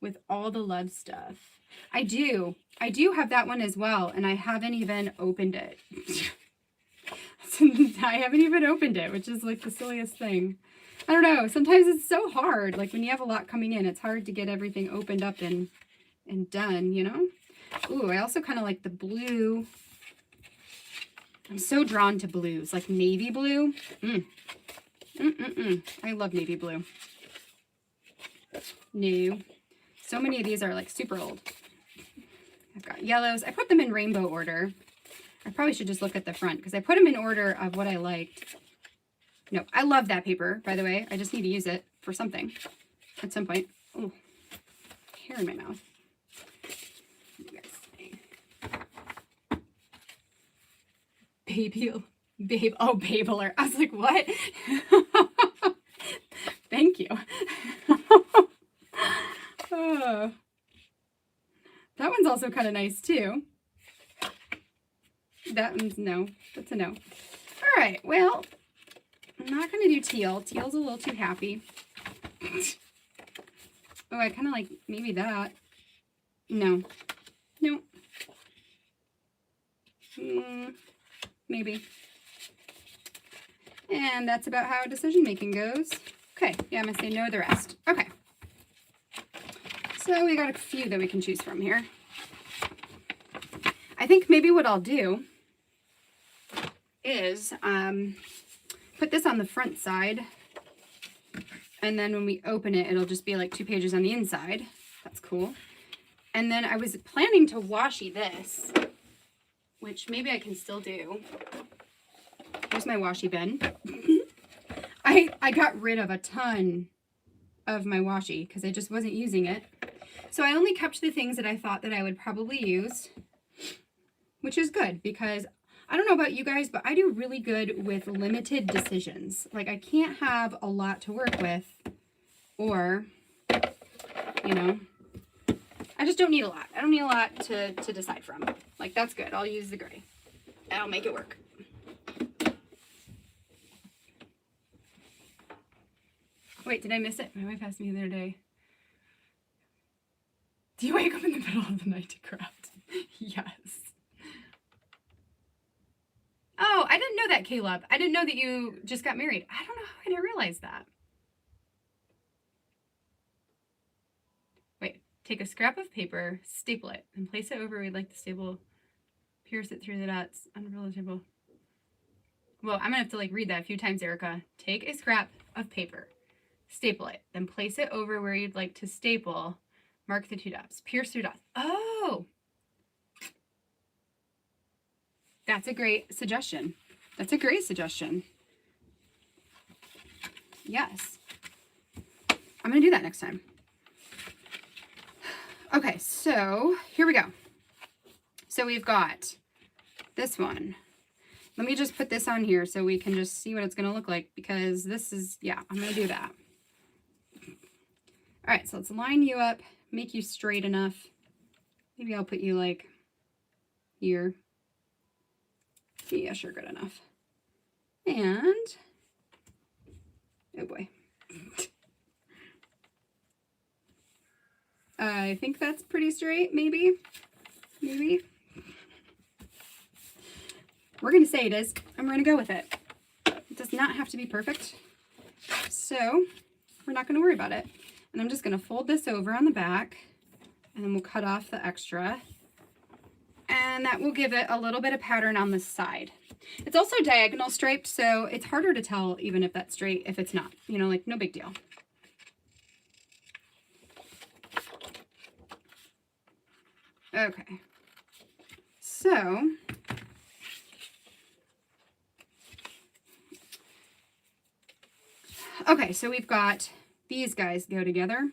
With all the love stuff. I do have that one as well, and I haven't even opened it. I haven't even opened it, which is like the silliest thing. I don't know, sometimes it's so hard. Like when you have a lot coming in, it's hard to get everything opened up and done, you know? Ooh, I also kind of like the blue. I'm so drawn to blues, like navy blue. I love navy blue. New. So many of these are like super old. I've got yellows. I put them in rainbow order. I probably should just look at the front because I put them in order of what I liked. No, I love that paper, by the way. I just need to use it for something at some point. Oh, hair in my mouth. Babeler. I was like, what? Thank you. Oh. That one's also kind of nice too. That one's no. That's a no. All right. Well, I'm not going to do teal. Teal's a little too happy. Oh, I kind of like maybe that. No. No. Maybe. And that's about how decision making goes. Okay. Yeah, I'm going to say no to the rest. Okay. So we got a few that we can choose from here. I think maybe what I'll do is put this on the front side, and then when we open it, it'll just be like 2 pages on the inside. That's cool. And then I was planning to washi this, which maybe I can still do. Here's my washi bin. I got rid of a ton of my washi because I just wasn't using it. So I only kept the things that I thought that I would probably use, which is good because I don't know about you guys, but I do really good with limited decisions. Like I can't have a lot to work with, or, you know, I just don't need a lot. I don't need a lot to decide from. Like that's good. I'll use the gray. That'll make it work. Wait, did I miss it? My wife asked me the other day, do you wake up in the middle of the night to craft? Yes. Oh, I didn't know that, Caleb. I didn't know that you just got married. I don't know how I didn't realize that. Wait, take a scrap of paper, staple it, and place it over where you'd like the staple. Pierce it through the dots under the table. Well, I'm gonna have to like read that a few times, Erica. Take a scrap of paper, staple it, then place it over where you'd like to staple. Mark the 2 dots. Pierce through dots. Oh! That's a great suggestion. That's a great suggestion. Yes. I'm going to do that next time. Okay, so here we go. So we've got this one. Let me just put this on here so we can just see what it's going to look like because this is, yeah, I'm going to do that. All right, so let's line you up. Make you straight enough. Maybe I'll put you like here. Yeah, sure, good enough. And, oh boy. I think that's pretty straight, maybe. Maybe. We're going to say it is, and we're going to go with it. It does not have to be perfect. So, we're not going to worry about it. And I'm just going to fold this over on the back, and then we'll cut off the extra. And that will give it a little bit of pattern on the side. It's also diagonal striped, so it's harder to tell even if that's straight, if it's not. You know, like, no big deal. Okay. So, okay, so we've got these guys go together.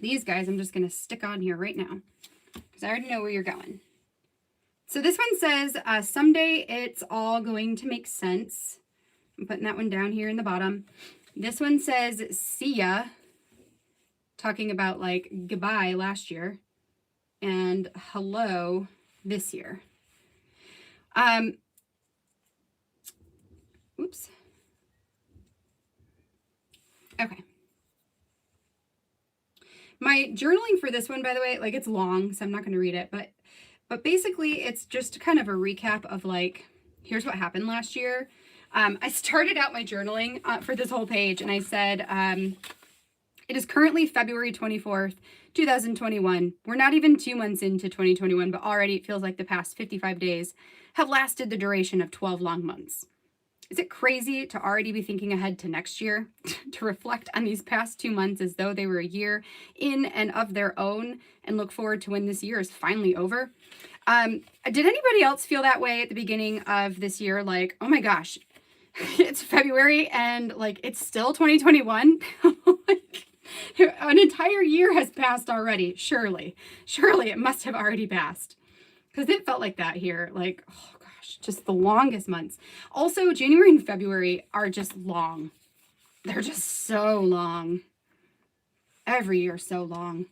These guys I'm just going to stick on here right now because I already know where you're going. So this one says, someday it's all going to make sense. I'm putting that one down here in the bottom. This one says, see ya, talking about like goodbye last year and hello this year. Oops. Okay. My journaling for this one, by the way, like it's long, so I'm not going to read it, but basically it's just kind of a recap of like, here's what happened last year. I started out my journaling for this whole page and I said, it is currently February 24th, 2021. We're not even 2 months into 2021, but already it feels like the past 55 days have lasted the duration of 12 long months. Is it crazy to already be thinking ahead to next year, to reflect on these past 2 months as though they were a year in and of their own and look forward to when this year is finally over? Did anybody else feel that way at the beginning of this year? Like, oh my gosh, it's February and like it's still 2021? Like, an entire year has passed already. Surely it must have already passed, because it felt like that here. Like, oh gosh, just the longest months. Also, January and February are just long. They're just so long. Every year so long.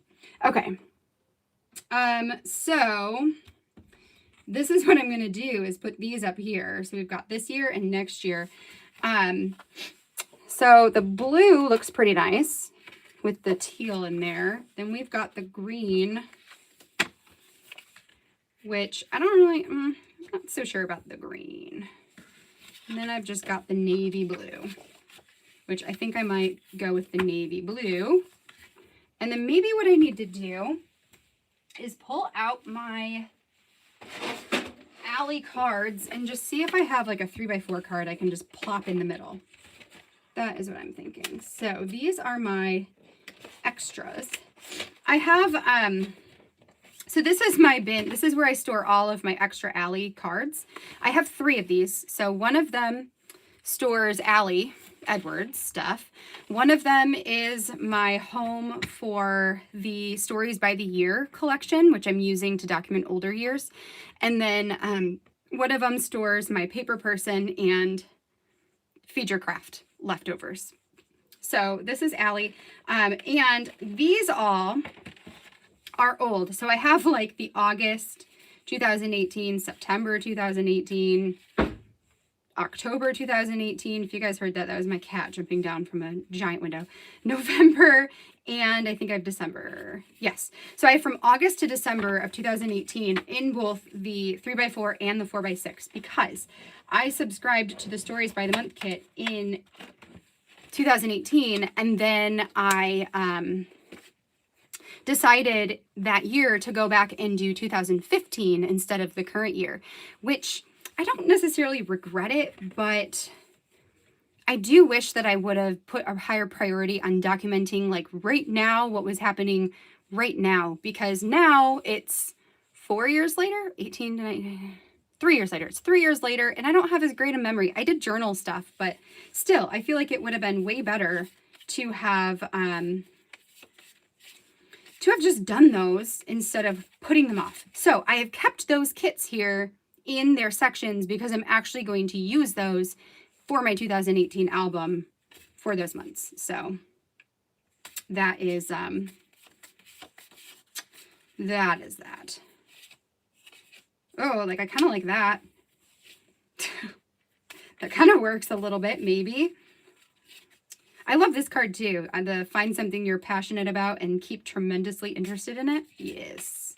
Okay. So this is what I'm going to do is put these up here. So we've got this year and next year. So the blue looks pretty nice with the teal in there. Then we've got the green, which I don't really, I'm not so sure about the green. And then I've just got the navy blue, which I think I might go with the navy blue. And then maybe what I need to do is pull out my alley cards and just see if I have like a 3x4 card I can just plop in the middle. That is what I'm thinking. So these are my extras. I have, so this is my bin. This is where I store all of my extra alley cards. I have 3 of these. So one of them stores Allie Edwards stuff. One of them is my home for the Stories by the Year collection, which I'm using to document older years. And then one of them stores my paper person and feature craft leftovers. So this is Allie. And these all are old. So I have like the August 2018, September 2018, October 2018. If you guys heard that, that was my cat jumping down from a giant window. November, and I think I have December. Yes. So I have from August to December of 2018 in both the 3x4 and the 4x6 because I subscribed to the Stories by the Month kit in 2018, and then I decided that year to go back and do 2015 instead of the current year, which I don't necessarily regret it, but I do wish that I would have put a higher priority on documenting like right now what was happening right now, because now it's 4 years later, 18 to 19, 3 years later. It's 3 years later, and I don't have as great a memory. I did journal stuff, but still, I feel like it would have been way better to have just done those instead of putting them off. So I have kept those kits here in their sections because I'm actually going to use those for my 2018 album for those months. So that is that. Oh, like I kind of like that. That kind of works a little bit, maybe. I love this card too. The find something you're passionate about and keep tremendously interested in it. Yes.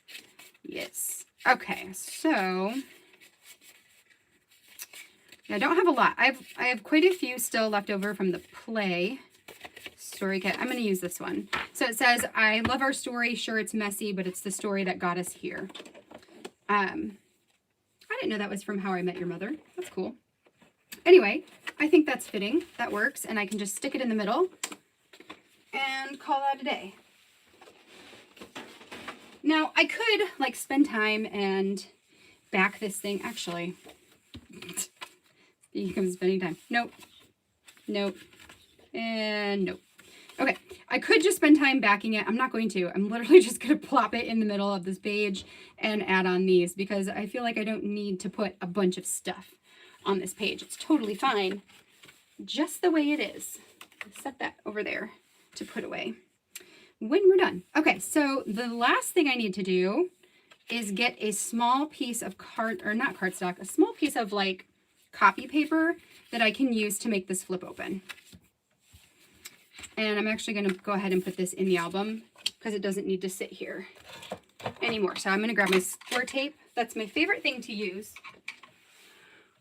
Yes. Okay, so I don't have a lot. I have quite a few still left over from the Play story kit. I'm going to use this one. So it says, I love our story. Sure, it's messy, but it's the story that got us here. I didn't know that was from How I Met Your Mother. That's cool. Anyway, I think that's fitting. That works. And I can just stick it in the middle and call that a day. Now, I could like spend time and back this thing. Actually, speaking of spending time. Nope. Nope. And nope. Okay. I could just spend time backing it. I'm not going to. I'm literally just going to plop it in the middle of this page and add on these because I feel like I don't need to put a bunch of stuff on this page. It's totally fine just the way it is. Set that over there to put away when we're done. Okay, so the last thing I need to do is get a small piece of not cardstock, a small piece of like copy paper that I can use to make this flip open. And I'm actually going to go ahead and put this in the album because it doesn't need to sit here anymore. So I'm going to grab my score tape. That's my favorite thing to use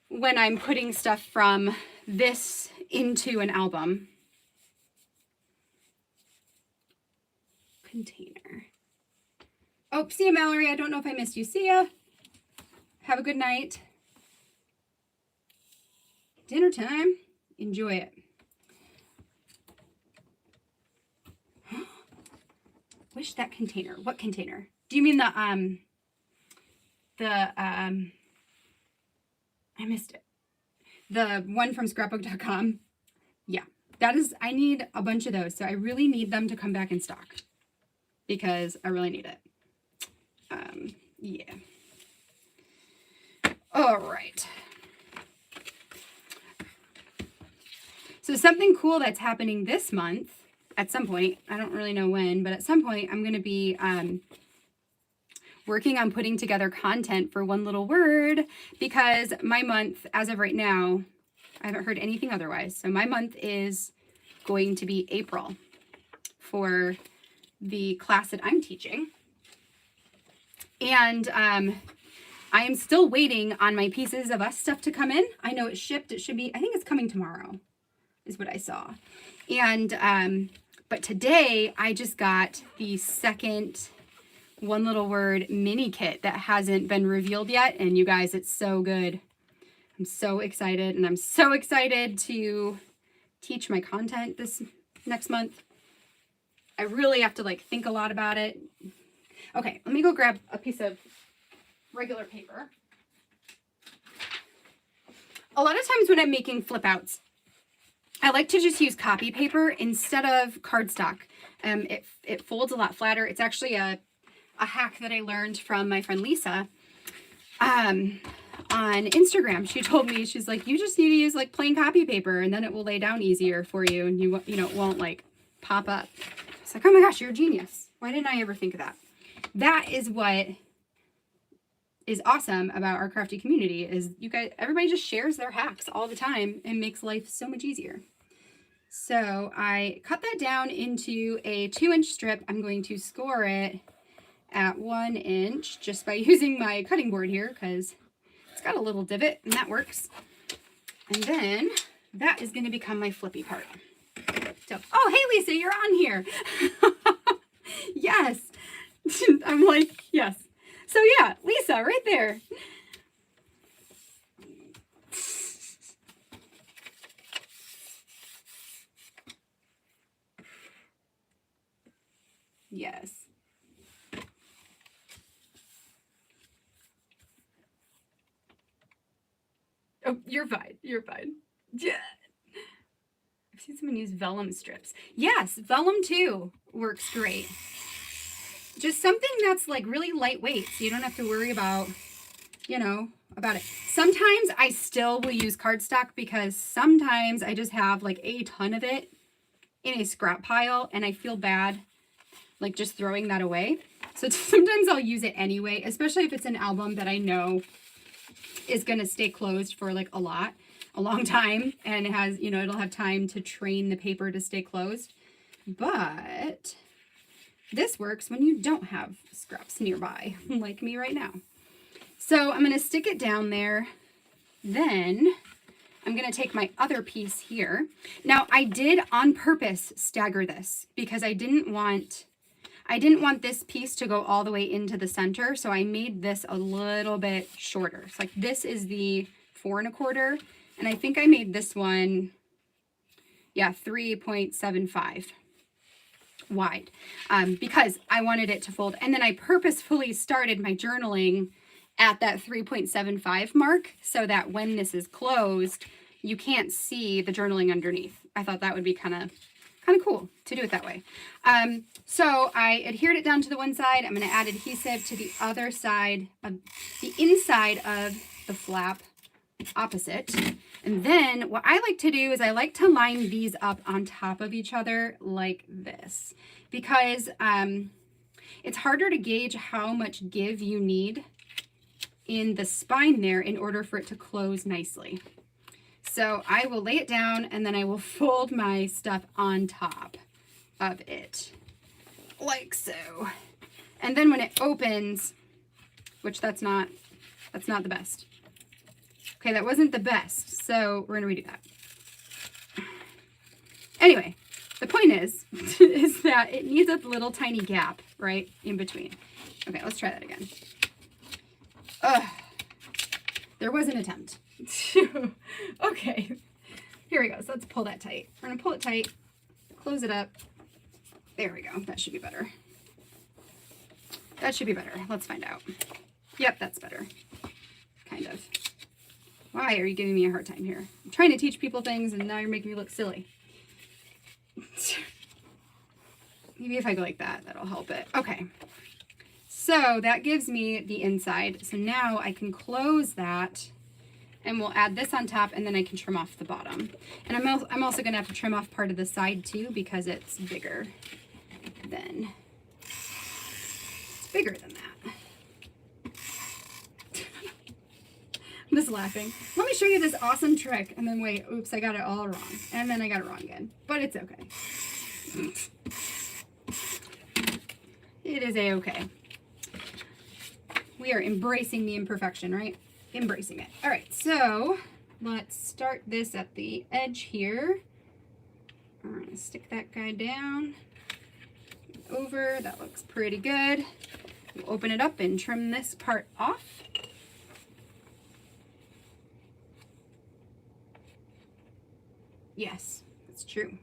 when I'm putting stuff from this into an album container. Oh, see ya, Mallory. I don't know if I missed you. See ya. Have a good night. Dinner time. Enjoy it. Wish that container. What container? Do you mean the I missed it. The one from scrapbook.com. Yeah, that is, I need a bunch of those. So I really need them to come back in stock because I really need it. Yeah. All right. So something cool that's happening this month at some point, I don't really know when, but at some point I'm going to be working on putting together content for One Little Word because my month, as of right now, I haven't heard anything otherwise. So my month is going to be April for the class that I'm teaching. And I am still waiting on my Pieces of Us stuff to come in. I know it's shipped. It should be, I think it's coming tomorrow is what I saw. And but today I just got the second One Little Word mini kit that hasn't been revealed yet. And you guys, it's so good. I'm so excited, and I'm so excited to teach my content this next month. I really have to like think a lot about it. Okay, let me go grab a piece of regular paper. A lot of times when I'm making flip outs, I like to just use copy paper instead of cardstock. It folds a lot flatter. It's actually a hack that I learned from my friend Lisa on Instagram. She told me, she's like, you just need to use like plain copy paper and then it will lay down easier for you and you know, it won't like pop up. It's like, oh my gosh, you're a genius. Why didn't I ever think of that? That is what is awesome about our crafty community is you guys, everybody just shares their hacks all the time and makes life so much easier. So I cut that down into a 2-inch strip. I'm going to score it at 1 inch just by using my cutting board here because it's got a little divot and that works. And then that is going to become my flippy part. So, oh, hey, Lisa, you're on here. Yes. I'm like, yes. So yeah, Lisa, right there. Yes. Oh, you're fine. You're fine. Yeah. I've seen someone use vellum strips. Yes, vellum too works great. Just something that's like really lightweight so you don't have to worry about, you know, about it. Sometimes I still will use cardstock because sometimes I just have like a ton of it in a scrap pile and I feel bad like just throwing that away. So sometimes I'll use it anyway, especially if it's an album that I know is going to stay closed for like a long time and it has, you know, it'll have time to train the paper to stay closed. But this works when you don't have scraps nearby, like me right now. So I'm going to stick it down there. Then I'm going to take my other piece here. Now I did on purpose stagger this because I didn't want this piece to go all the way into the center. So I made this a little bit shorter. It's like this is the 4 1/4. And I think I made this one, yeah, 3.75 wide because I wanted it to fold. And then I purposefully started my journaling at that 3.75 mark so that when this is closed, you can't see the journaling underneath. I thought that would be kind of kind of cool to do it that way. So I adhered it down to the one side. I'm going to add adhesive to the other side of the inside of the flap opposite. And then what I like to do is I like to line these up on top of each other like this, because it's harder to gauge how much give you need in the spine there in order for it to close nicely. So I will lay it down and then I will fold my stuff on top of it like so. And then when it opens, which that's not the best. Okay, that wasn't the best, so we're gonna redo that. Anyway, the point is that it needs a little tiny gap right in between. Okay, let's try that again. There was an attempt. Okay, here we go. So let's pull that tight. We're gonna pull it tight, close it up. There we go. That should be better. That should be better. Let's find out. Yep, that's better. Kind of. Why are you giving me a hard time here? I'm trying to teach people things and now you're making me look silly. Maybe if I go like that, that'll help it. Okay. So that gives me the inside. So now I can close that and we'll add this on top and then I can trim off the bottom. And I'm also going to have to trim off part of the side too because it's bigger than that. I'm just laughing. Let me show you this awesome trick and then wait, oops, I got it all wrong. And then I got it wrong again, but it's okay. It is a-okay. We are embracing the imperfection, right? Embracing it. All right, so let's start this at the edge here. I'm gonna stick that guy down, over. That looks pretty good. We'll open it up and trim this part off. Yes, that's true.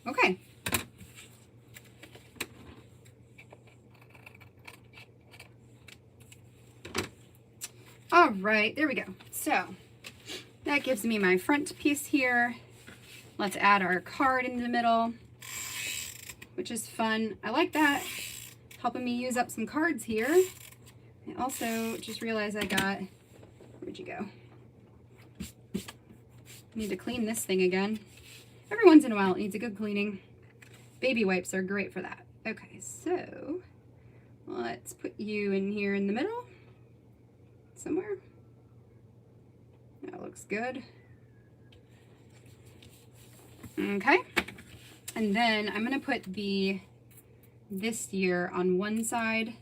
Okay. All right, there we go. So that gives me my front piece here. Let's add our card in the middle, which is fun. I like that, helping me use up some cards here. I also just realized I got, where'd you go? Need to clean this thing again. Every once in a while it needs a good cleaning. Baby wipes are great for that. Okay, so let's put you in here in the middle somewhere. That looks good. Okay, and then I'm gonna put this year on one side.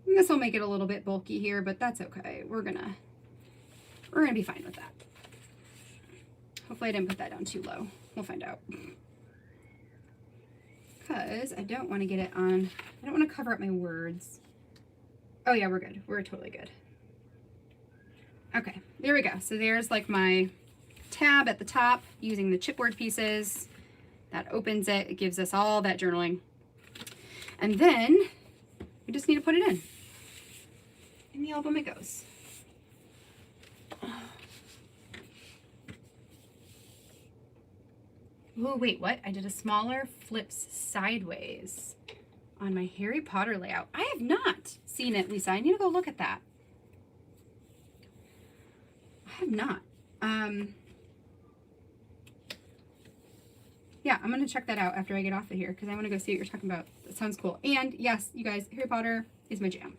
And this will make it a little bit bulky here, but that's okay. We're gonna be fine with that. Hopefully I didn't put that down too low. We'll find out. Because I don't want to get it on, I don't want to cover up my words. Oh yeah, we're good. We're totally good. Okay, there we go. So there's like my tab at the top using the chipboard pieces. That opens it. It gives us all that journaling. And then we just need to put it in. In the album it goes. Oh, wait, what? I did a smaller flips sideways on my Harry Potter layout. I have not seen it, Lisa. I need to go look at that. I have not. Yeah, I'm going to check that out after I get off of here because I want to go see what you're talking about. That sounds cool. And yes, you guys, Harry Potter is my jam.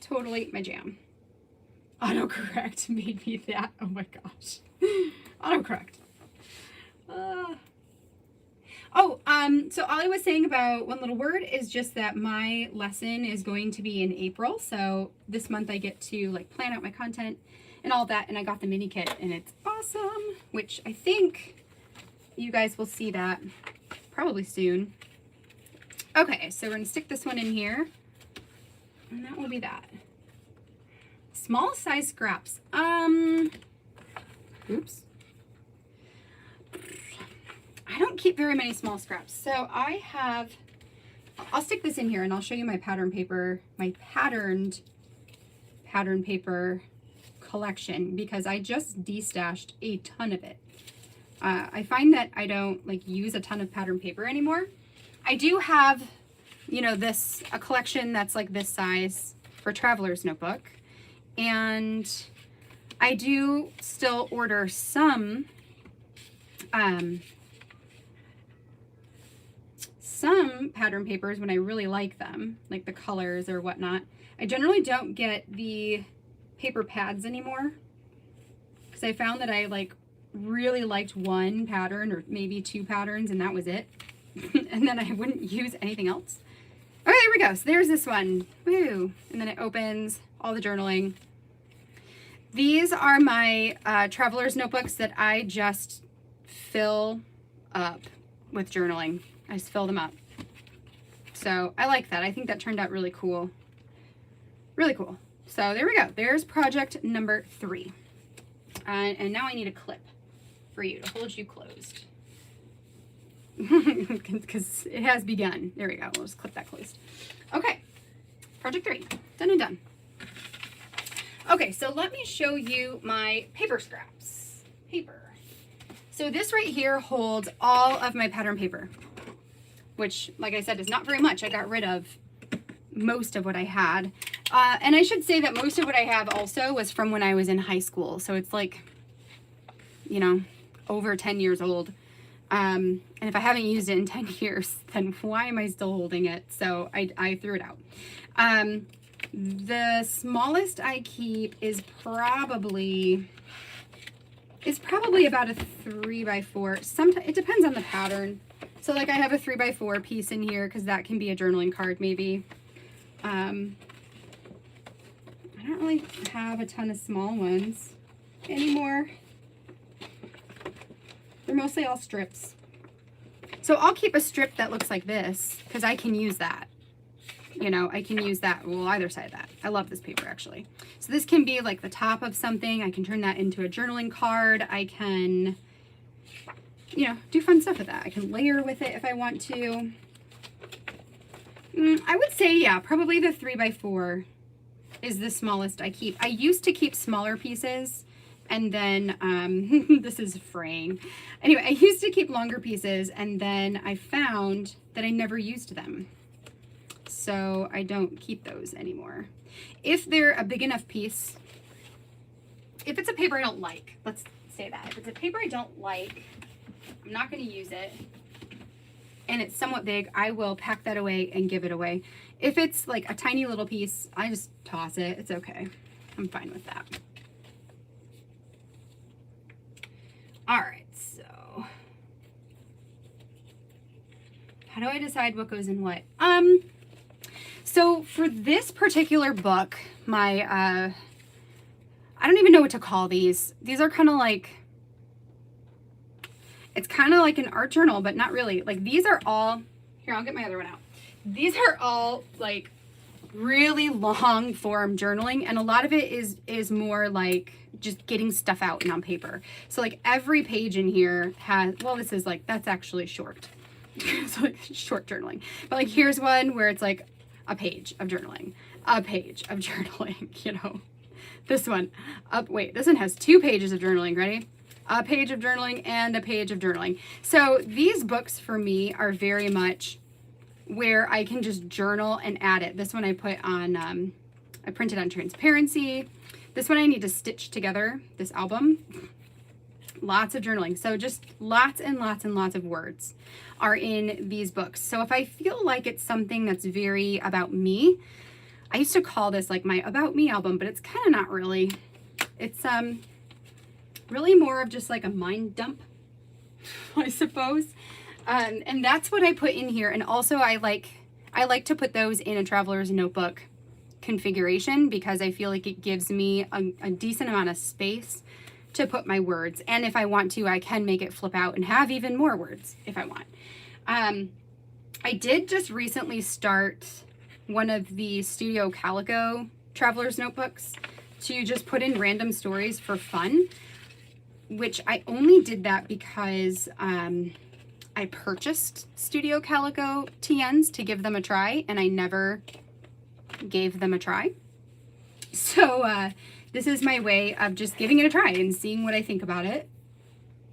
Totally my jam. Autocorrect made me that. Oh my gosh. Autocorrect. So all I was saying about One Little Word is just that my lesson is going to be in April. So this month I get to like plan out my content and all that. And I got the mini kit and it's awesome, which I think you guys will see that probably soon. Okay, so we're gonna stick this one in here and that will be that. Small size scraps. Oops. I don't keep very many small scraps. So I'll stick this in here and I'll show you my pattern paper, my patterned pattern paper collection because I just destashed a ton of it. I find that I don't like use a ton of pattern paper anymore. I do have, you know, a collection that's like this size for Traveler's Notebook, and I do still order some pattern papers when I really like them, like the colors or whatnot. I generally don't get the paper pads anymore because I found that I like really liked one pattern or maybe two patterns and that was it. And then I wouldn't use anything else. Okay, there we go. So there's this one. Woo! And then it opens all the journaling. These are my Traveler's Notebooks that I just fill up with journaling. I just fill them up. So I like that. I think that turned out really cool. Really cool. So there we go. There's project number 3. And now I need a clip for you to hold you closed. Because it has begun. There we go. We'll just clip that closed. Okay. Project 3. Done and done. Okay, so let me show you my paper scraps. Paper. So this right here holds all of my pattern paper, which, like I said, is not very much. I got rid of most of what I had. And I should say that most of what I have also was from when I was in high school. So it's like, you know, over 10 years old. And if I haven't used it in 10 years, then why am I still holding it? So I threw it out. The smallest I keep is probably about a 3x4. Sometimes it depends on the pattern. So like I have a 3x4 piece in here because that can be a journaling card maybe. I don't really have a ton of small ones anymore. They're mostly all strips. So I'll keep a strip that looks like this because I can use that. You know, I can use that, well, either side of that. I love this paper actually. So this can be like the top of something. I can turn that into a journaling card. I can, you know, do fun stuff with that. I can layer with it if I want to. I would say, yeah, probably the 3x4 is the smallest I keep. I used to keep smaller pieces, and then, this is fraying. Anyway, I used to keep longer pieces, and then I found that I never used them. So I don't keep those anymore. If they're a big enough piece, if it's a paper I don't like, let's say that. If it's a paper I don't like, I'm not going to use it, and it's somewhat big, I will pack that away and give it away. If it's like a tiny little piece, I just toss it. It's okay. I'm fine with that. All right, so how do I decide what goes in what? So for this particular book, my, I don't even know what to call these. These are kind of like, it's kind of like an art journal, but not really. Like these are all, here, I'll get my other one out. These are all like really long form journaling, and a lot of it is more like just getting stuff out and on paper. So like every page in here has, well, this is like, that's actually short. So like short journaling. But like here's one where it's like a page of journaling, a page of journaling, you know. This one, wait, this one has 2 pages of journaling, ready? A page of journaling and a page of journaling. So these books for me are very much where I can just journal and add it. This one I put on, I printed on transparency. This one I need to stitch together, this album. Lots of journaling. So just lots and lots and lots of words are in these books. So if I feel like it's something that's very about me, I used to call this like my about me album, but it's kind of not really. It's really more of just like a mind dump, I suppose. And that's what I put in here. And also I like to put those in a Traveler's Notebook configuration because I feel like it gives me a decent amount of space to put my words. And if I want to, I can make it flip out and have even more words if I want. I did just recently start one of the Studio Calico Traveler's Notebooks to just put in random stories for fun, which I only did that because I purchased Studio Calico TNs to give them a try, and I never gave them a try. So this is my way of just giving it a try and seeing what I think about it.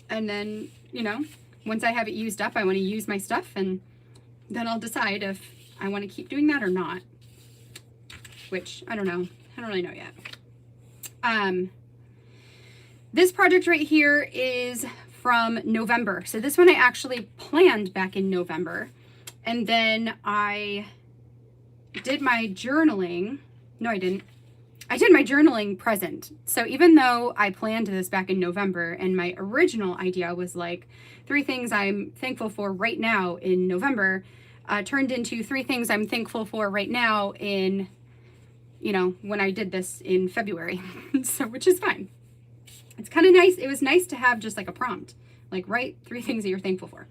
And then, you know, once I have it used up, I want to use my stuff, and then I'll decide if I want to keep doing that or not, which I don't know. I don't really know yet. This project right here is from November. So this one I actually planned back in November, and then I did my journaling. No, I didn't. I did my journaling present. So even though I planned this back in November, and my original idea was like 3 things I'm thankful for right now in November, turned into 3 things I'm thankful for right now in, you know, when I did this in February. So, which is fine. It's kind of nice. It was nice to have just like a prompt, like write 3 things that you're thankful for.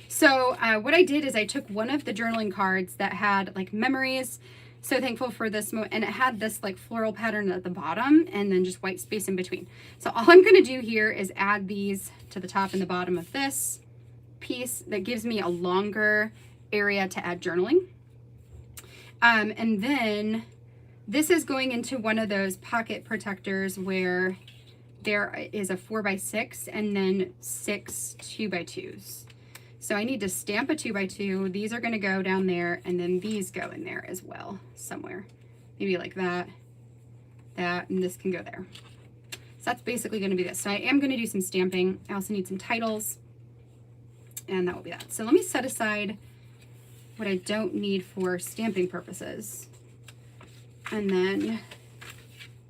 So what I did is I took one of the journaling cards that had like memories, so thankful for this moment, and it had this like floral pattern at the bottom and then just white space in between. So all I'm going to do here is add these to the top and the bottom of this piece. That gives me a longer area to add journaling. And then this is going into one of those pocket protectors where there is a 4x6 and then 6 2x2s. So I need to stamp a 2x2. These are going to go down there, and then these go in there as well somewhere. Maybe like that, and this can go there. So that's basically going to be this. So I am going to do some stamping. I also need some titles, and that will be that. So let me set aside what I don't need for stamping purposes, and then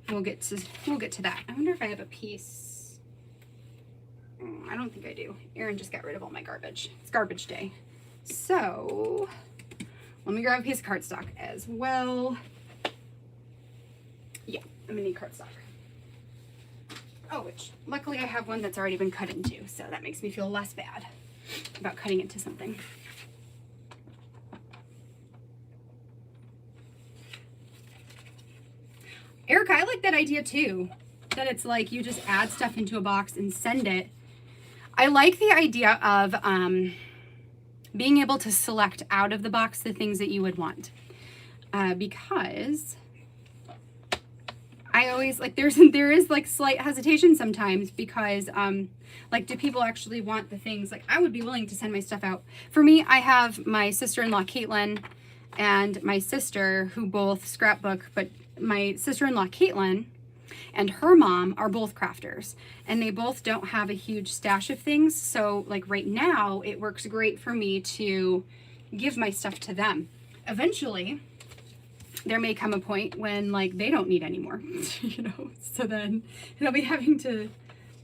we'll get to that. I wonder if I have a piece. I don't think I do. Erin just got rid of all my garbage. It's garbage day. So let me grab a piece of cardstock as well. Yeah, I'm gonna need cardstock. Oh, which luckily I have one that's already been cut into, so that makes me feel less bad about cutting into something. Erica, I like that idea too. That it's like you just add stuff into a box and send it. I like the idea of being able to select out of the box the things that you would want, because I always like there is like slight hesitation sometimes because like, do people actually want the things? Like, I would be willing to send my stuff out. For me, I have my sister-in-law Caitlin and my sister who both scrapbook, but my sister-in-law Caitlin and her mom are both crafters, and they both don't have a huge stash of things. So like right now it works great for me to give my stuff to them. Eventually there may come a point when like they don't need any more, you know, so then they'll be having to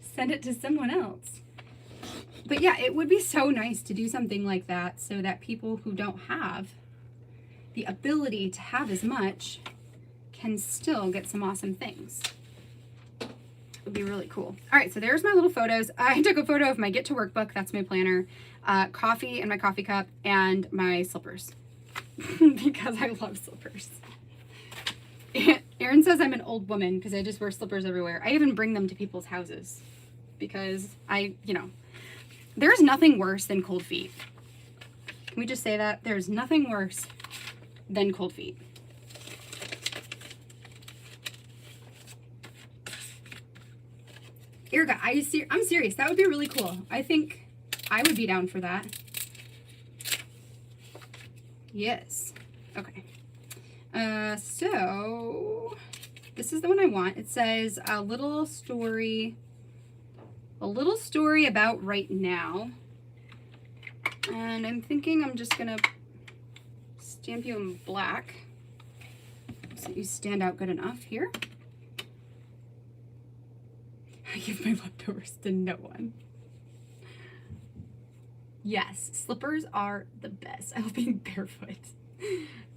send it to someone else. But yeah, it would be so nice to do something like that so that people who don't have the ability to have as much can still get some awesome things. Would be really cool. All right, so there's my little photos. I took a photo of my Get to Work book, that's my planner, coffee and my coffee cup, and my slippers because I love slippers. Erin says I'm an old woman because I just wear slippers everywhere. I even bring them to people's houses because you know, there's nothing worse than cold feet. Can we just say that? There's nothing worse than cold feet. Erica, I'm serious. That would be really cool. I think I would be down for that. Yes. Okay. So this is the one I want. It says a little story about right now. And I'm thinking I'm just gonna stamp you in black so you stand out good enough here. I give my leftovers to no one. Yes, slippers are the best. I love being barefoot.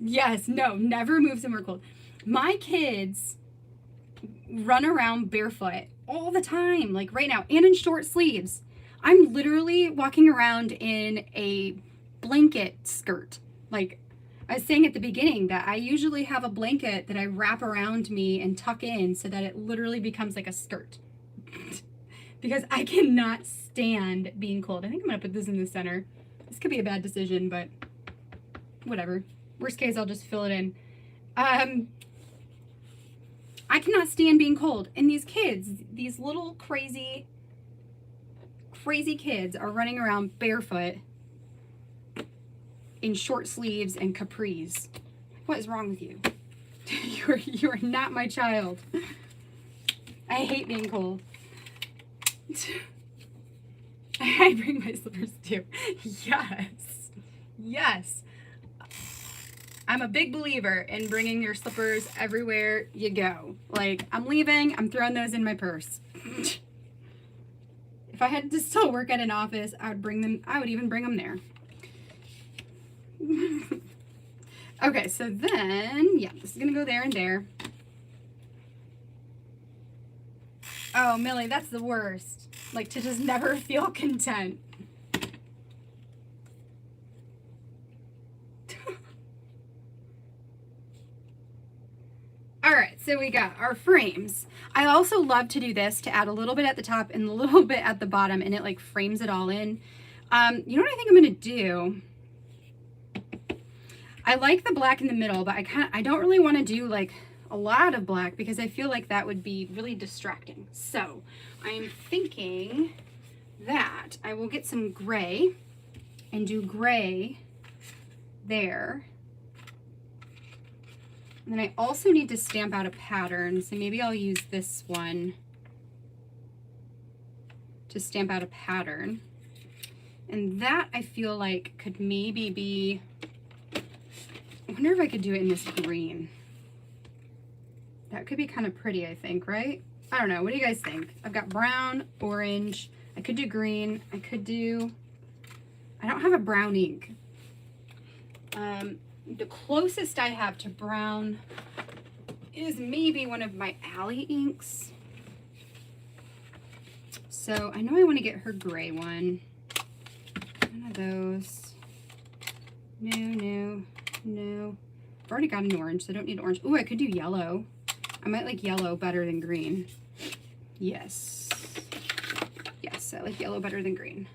Yes, no, never move somewhere cold. My kids run around barefoot all the time, like right now, and in short sleeves. I'm literally walking around in a blanket skirt. Like I was saying at the beginning that I usually have a blanket that I wrap around me and tuck in so that it literally becomes like a skirt. Because I cannot stand being cold. I think I'm gonna put this in the center. This could be a bad decision, but whatever. Worst case, I'll just fill it in. I I cannot stand being cold. And these kids, these little crazy kids are running around barefoot in short sleeves and capris. What is wrong with you? You are not my child. I hate being cold. I bring my slippers too. Yes. Yes. I'm a big believer in bringing your slippers everywhere you go. Like, I'm leaving, I'm throwing those in my purse. If I had to still work at an office, I would even bring them there. Okay, so then, yeah, this is gonna go there and there. Oh, Millie, that's the worst. Like, to just never feel content. All right, so we got our frames. I also love to do this to add a little bit at the top and a little bit at the bottom, and it like frames it all in. You know what I think I'm gonna do? I like the black in the middle, but I don't really want to do like a lot of black because I feel like that would be really distracting. So I'm thinking that I will get some gray and do gray there. And then I also need to stamp out a pattern, so maybe I'll use this one to stamp out a pattern. And that I feel like could maybe be, I wonder if I could do it in this green. That could be kind of pretty, I think, right? I don't know. What do you guys think? I've got brown, orange. I could do green. I don't have a brown ink. The closest I have to brown is maybe one of my Alley inks. So I know I want to get her gray one. One of those. No. I've already got an orange, so I don't need orange. Ooh, I could do yellow. I might like yellow better than green. Yes, I like yellow better than green.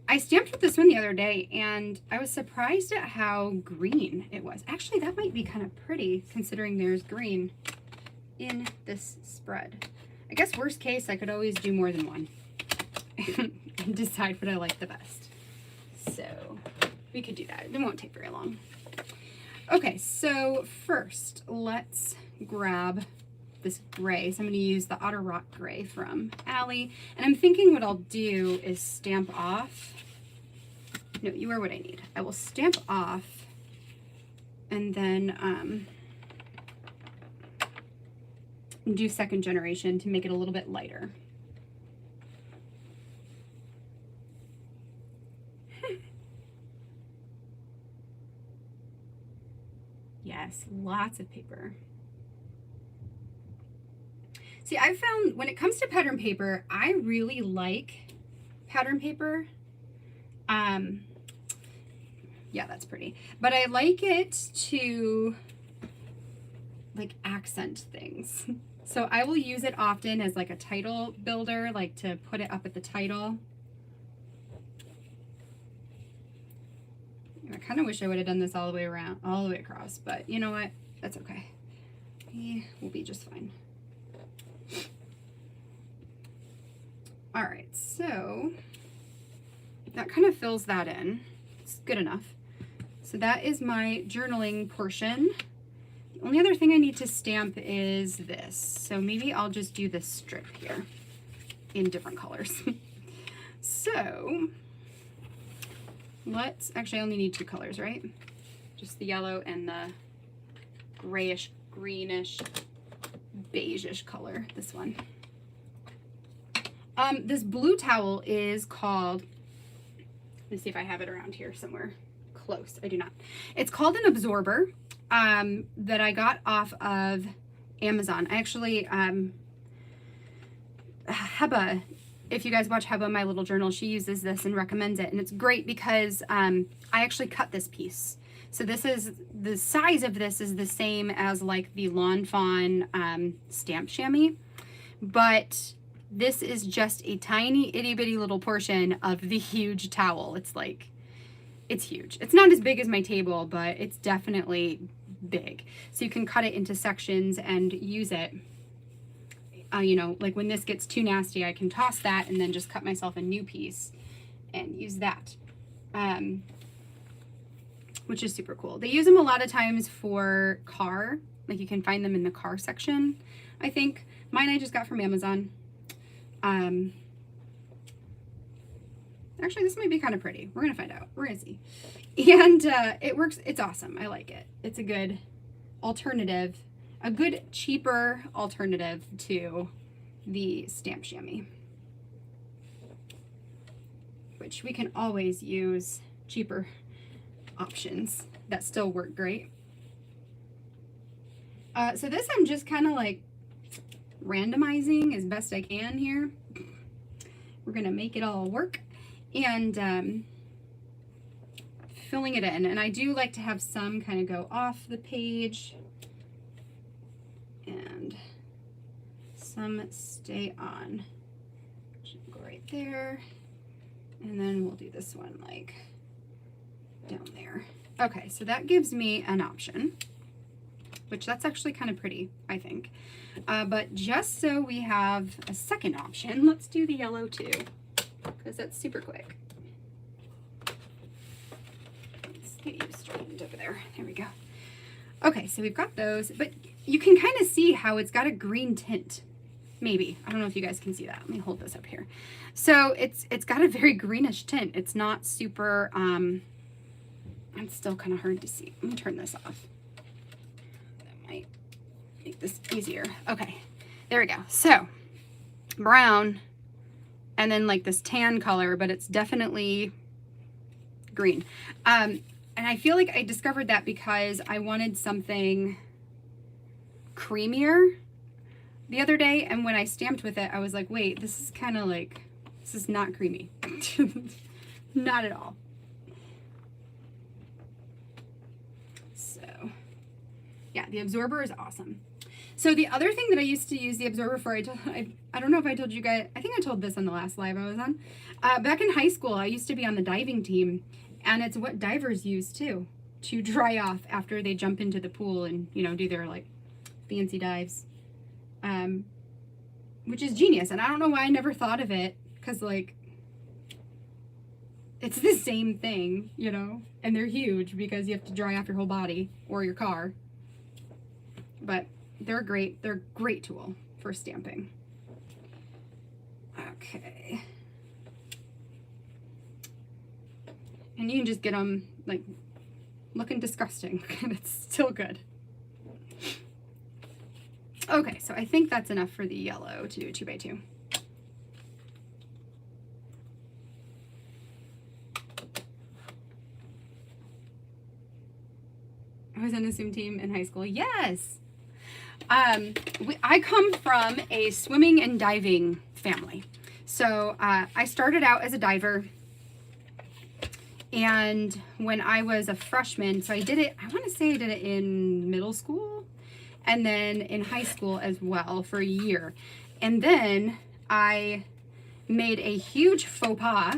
I stamped with this one the other day, and I was surprised at how green it was. Actually, that might be kind of pretty, considering there's green in this spread. I guess worst case, I could always do more than one and decide what I like the best. So we could do that. It won't take very long. Okay, so first, let's grab this gray. So I'm going to use the Otter Rock gray from Alley. And I'm thinking what I'll do is stamp off. No, you are what I need. I will stamp off and then do second generation to make it a little bit lighter. Yes, lots of paper. See, I've found when it comes to pattern paper, I really like pattern paper. Yeah, that's pretty. But I like it to like accent things. So I will use it often as like a title builder, like to put it up at the title. I kind of wish I would have done this all the way around, all the way across, but you know what? That's okay. We'll be just fine. All right, so that kind of fills that in. It's good enough. So that is my journaling portion. The only other thing I need to stamp is this. So maybe I'll just do this strip here in different colors. So actually I only need two colors, right? Just the yellow and the grayish, greenish, beige-ish color, this one. This blue towel is called, let's see if I have it around here somewhere close. I do not. It's called an absorber that I got off of Amazon. I actually, Heba, if you guys watch Heba, my little journal, she uses this and recommends it. And it's great because I actually cut this piece. So this is, the size of this is the same as like the Lawn Fawn stamp chamois, but this is just a tiny itty bitty little portion of the huge towel. It's like, it's huge. It's not as big as my table, but it's definitely big. So you can cut it into sections and use it. You know, like when this gets too nasty, I can toss that and then just cut myself a new piece and use that, which is super cool. They use them a lot of times for car, like you can find them in the car section, I think. Mine I just got from Amazon. Actually, this might be kind of pretty. We're gonna find out. We're gonna see. And it works. It's awesome. I like it. It's a good alternative, a good cheaper alternative to the stamp chamois, which we can always use cheaper options that still work great. So this I'm just kind of like randomizing as best I can here. We're gonna make it all work and filling it in. And I do like to have some kind of go off the page and some stay on. Should go right there. And then we'll do this one like down there. Okay, so that gives me an option, which that's actually kind of pretty, I think. But just so we have a second option, let's do the yellow too, because that's super quick. Let's get you straightened over there. There we go. Okay, so we've got those, but you can kind of see how it's got a green tint. Maybe. I don't know if you guys can see that. Let me hold this up here. So it's got a very greenish tint. It's not super, it's still kind of hard to see. Let me turn this off. That might make this easier. Okay, there we go. So brown and then like this tan color, but it's definitely green. And I feel like I discovered that because I wanted something creamier the other day, and when I stamped with it, I was like, wait, this is kind of like, this is not creamy. Not at all. So yeah, the absorber is awesome. So the other thing that I used to use the absorber for, I don't know if I told you guys, I think I told this on the last live I was on. Back in high school, I used to be on the diving team, and it's what divers use too, to dry off after they jump into the pool and, you know, do their like fancy dives. Which is genius, and I don't know why I never thought of it, because like it's the same thing, you know, and they're huge because you have to dry off your whole body or your car, but they're a great tool for stamping. Okay, and you can just get them like looking disgusting and it's still good. Okay, so I think that's enough for the yellow to do 2x2. I was on a swim team in high school. Yes. I come from a swimming and diving family. So I started out as a diver, and when I was a freshman, so I did it, I want to say I did it in middle school, and then in high school as well for a year. And then I made a huge faux pas,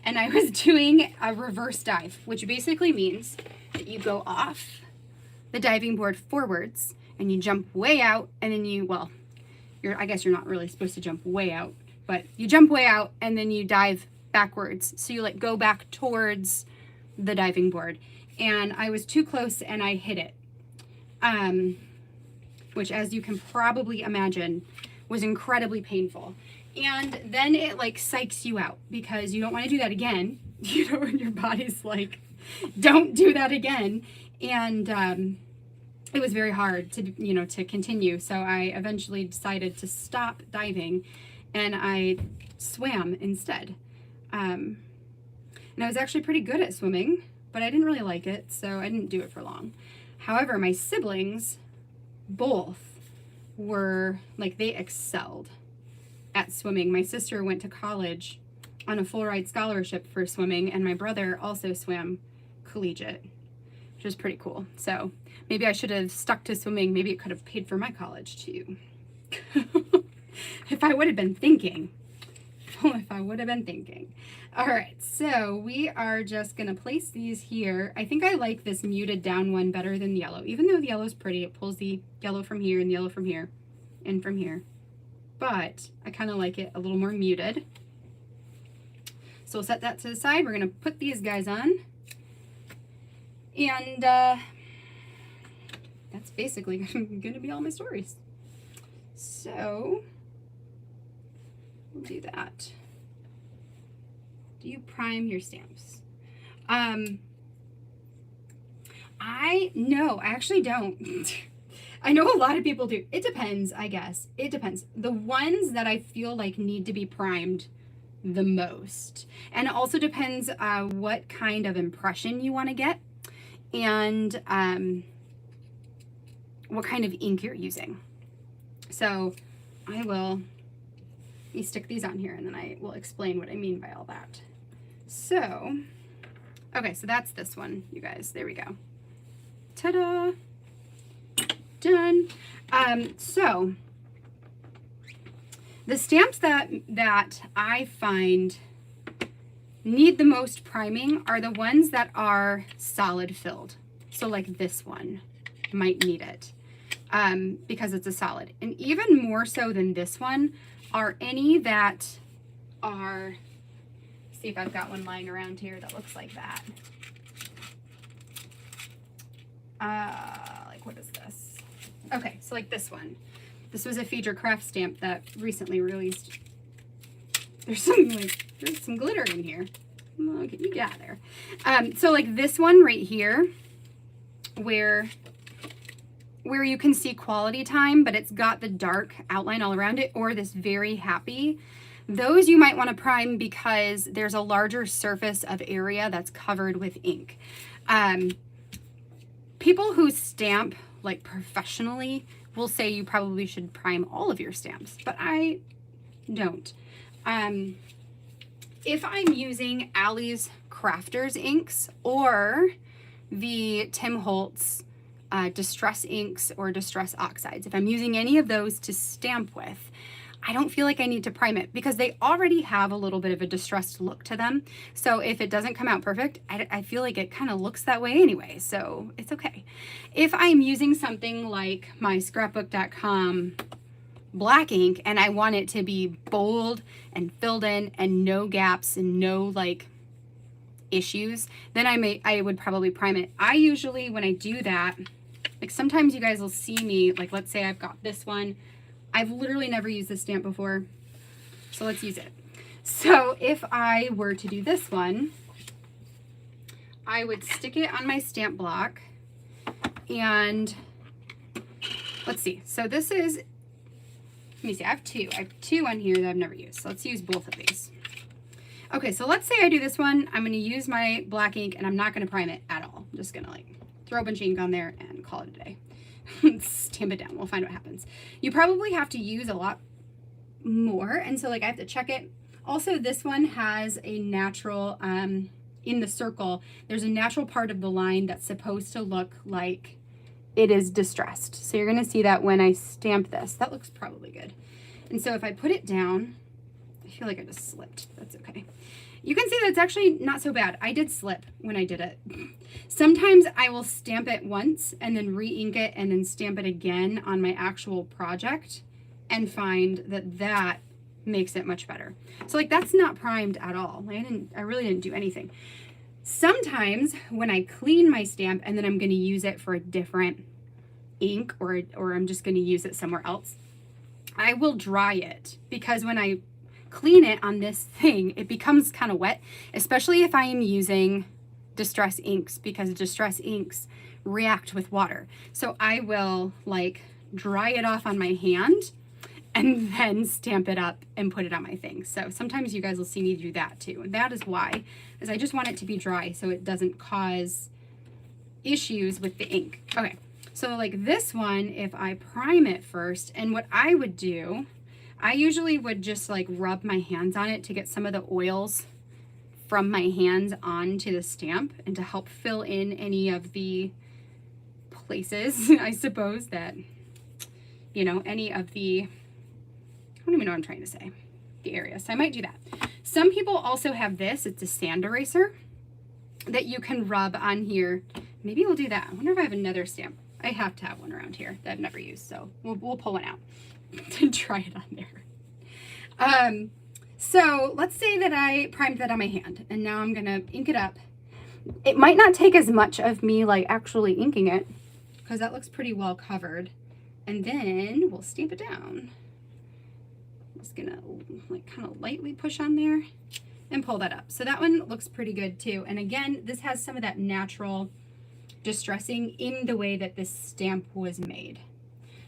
and I was doing a reverse dive, which basically means that you go off the diving board forwards and you jump way out, and then you, well, I guess you're not really supposed to jump way out, but you jump way out and then you dive backwards. So you like go back towards the diving board. And I was too close and I hit it. Which, as you can probably imagine, was incredibly painful. And then it like psychs you out because you don't want to do that again, you know, and your body's like, don't do that again. And it was very hard to, you know, to continue. So I eventually decided to stop diving and I swam instead. And I was actually pretty good at swimming, but I didn't really like it, so I didn't do it for long. However, my siblings both were like, they excelled at swimming. My sister went to college on a full ride scholarship for swimming, and my brother also swam collegiate, which was pretty cool. So maybe I should have stuck to swimming. Maybe it could have paid for my college too. If I would have been thinking. If I would have been thinking. All right, so we are just gonna place these here. I think I like this muted down one better than the yellow. Even though the yellow is pretty, it pulls the yellow from here and the yellow from here and from here. But I kind of like it a little more muted. So we'll set that to the side. We're gonna put these guys on. And that's basically gonna be all my stories. So we'll do that. Do you prime your stamps? No, I actually don't. I know a lot of people do. It depends, I guess. It depends. The ones that I feel like need to be primed the most. And it also depends what kind of impression you want to get and what kind of ink you're using. So let me stick these on here and then I will explain what I mean by all that. So, okay, so that's this one, you guys. There we go. Ta-da! Done. So the stamps that I find need the most priming are the ones that are solid filled. So like this one might need it because it's a solid. And even more so than this one are any that are, see if I've got one lying around here that looks like that. Like what is this? Okay, so like this one. This was a feature craft stamp that recently released. There's some glitter in here. Oh, get you out of there. So like this one right here, where you can see quality time, but it's got the dark outline all around it, or this very happy. Those you might want to prime because there's a larger surface of area that's covered with ink. People who stamp like professionally will say you probably should prime all of your stamps, but I don't. If I'm using Allie's Crafters inks or the Tim Holtz Distress inks or Distress oxides, if I'm using any of those to stamp with, I don't feel like I need to prime it because they already have a little bit of a distressed look to them. So if it doesn't come out perfect, I feel like it kind of looks that way anyway, so it's okay. If I'm using something like my scrapbook.com black ink and I want it to be bold and filled in and no gaps and no like issues, then I would probably prime it. I usually, when I do that, like sometimes you guys will see me, like let's say I've got this one. I've literally never used this stamp before, so let's use it. So if I were to do this one, I would stick it on my stamp block and let's see. So this is, let me see, I have two on here that I've never used. So let's use both of these. Okay, so let's say I do this one. I'm going to use my black ink and I'm not going to prime it at all. I'm just going to like throw a bunch of ink on there and call it a day. Stamp it down. We'll find what happens. You probably have to use a lot more, and so like I have to check it. Also, this one has a natural in the circle, there's a natural part of the line that's supposed to look like it is distressed. So you're going to see that when I stamp this. That looks probably good. And so if I put it down, I feel like I just slipped. That's okay. You can see that it's actually not so bad. I did slip when I did it. Sometimes I will stamp it once and then re-ink it and then stamp it again on my actual project and find that that makes it much better. So like that's not primed at all. I really didn't do anything. Sometimes when I clean my stamp and then I'm going to use it for a different ink or I'm just going to use it somewhere else, I will dry it, because when I clean it on this thing, it becomes kind of wet, especially if I am using distress inks, because distress inks react with water. So I will like dry it off on my hand and then stamp it up and put it on my thing. So sometimes you guys will see me do that too. And that is why, is I just want it to be dry so it doesn't cause issues with the ink. Okay, so like this one, if I prime it first, and what I would do, I usually would just like rub my hands on it to get some of the oils from my hands onto the stamp and to help fill in any of the places, I suppose, that, you know, any of the, I don't even know what I'm trying to say, the area. So I might do that. Some people also have this. It's a sand eraser that you can rub on here. Maybe we'll do that. I wonder if I have another stamp. I have to have one around here that I've never used, so we'll pull one out and try it on there. So let's say that I primed that on my hand, and now I'm gonna ink it up. It might not take as much of me like actually inking it, because that looks pretty well covered. And then we'll stamp it down. I'm just gonna like kind of lightly push on there and pull that up. So that one looks pretty good too. And again, this has some of that natural distressing in the way that this stamp was made.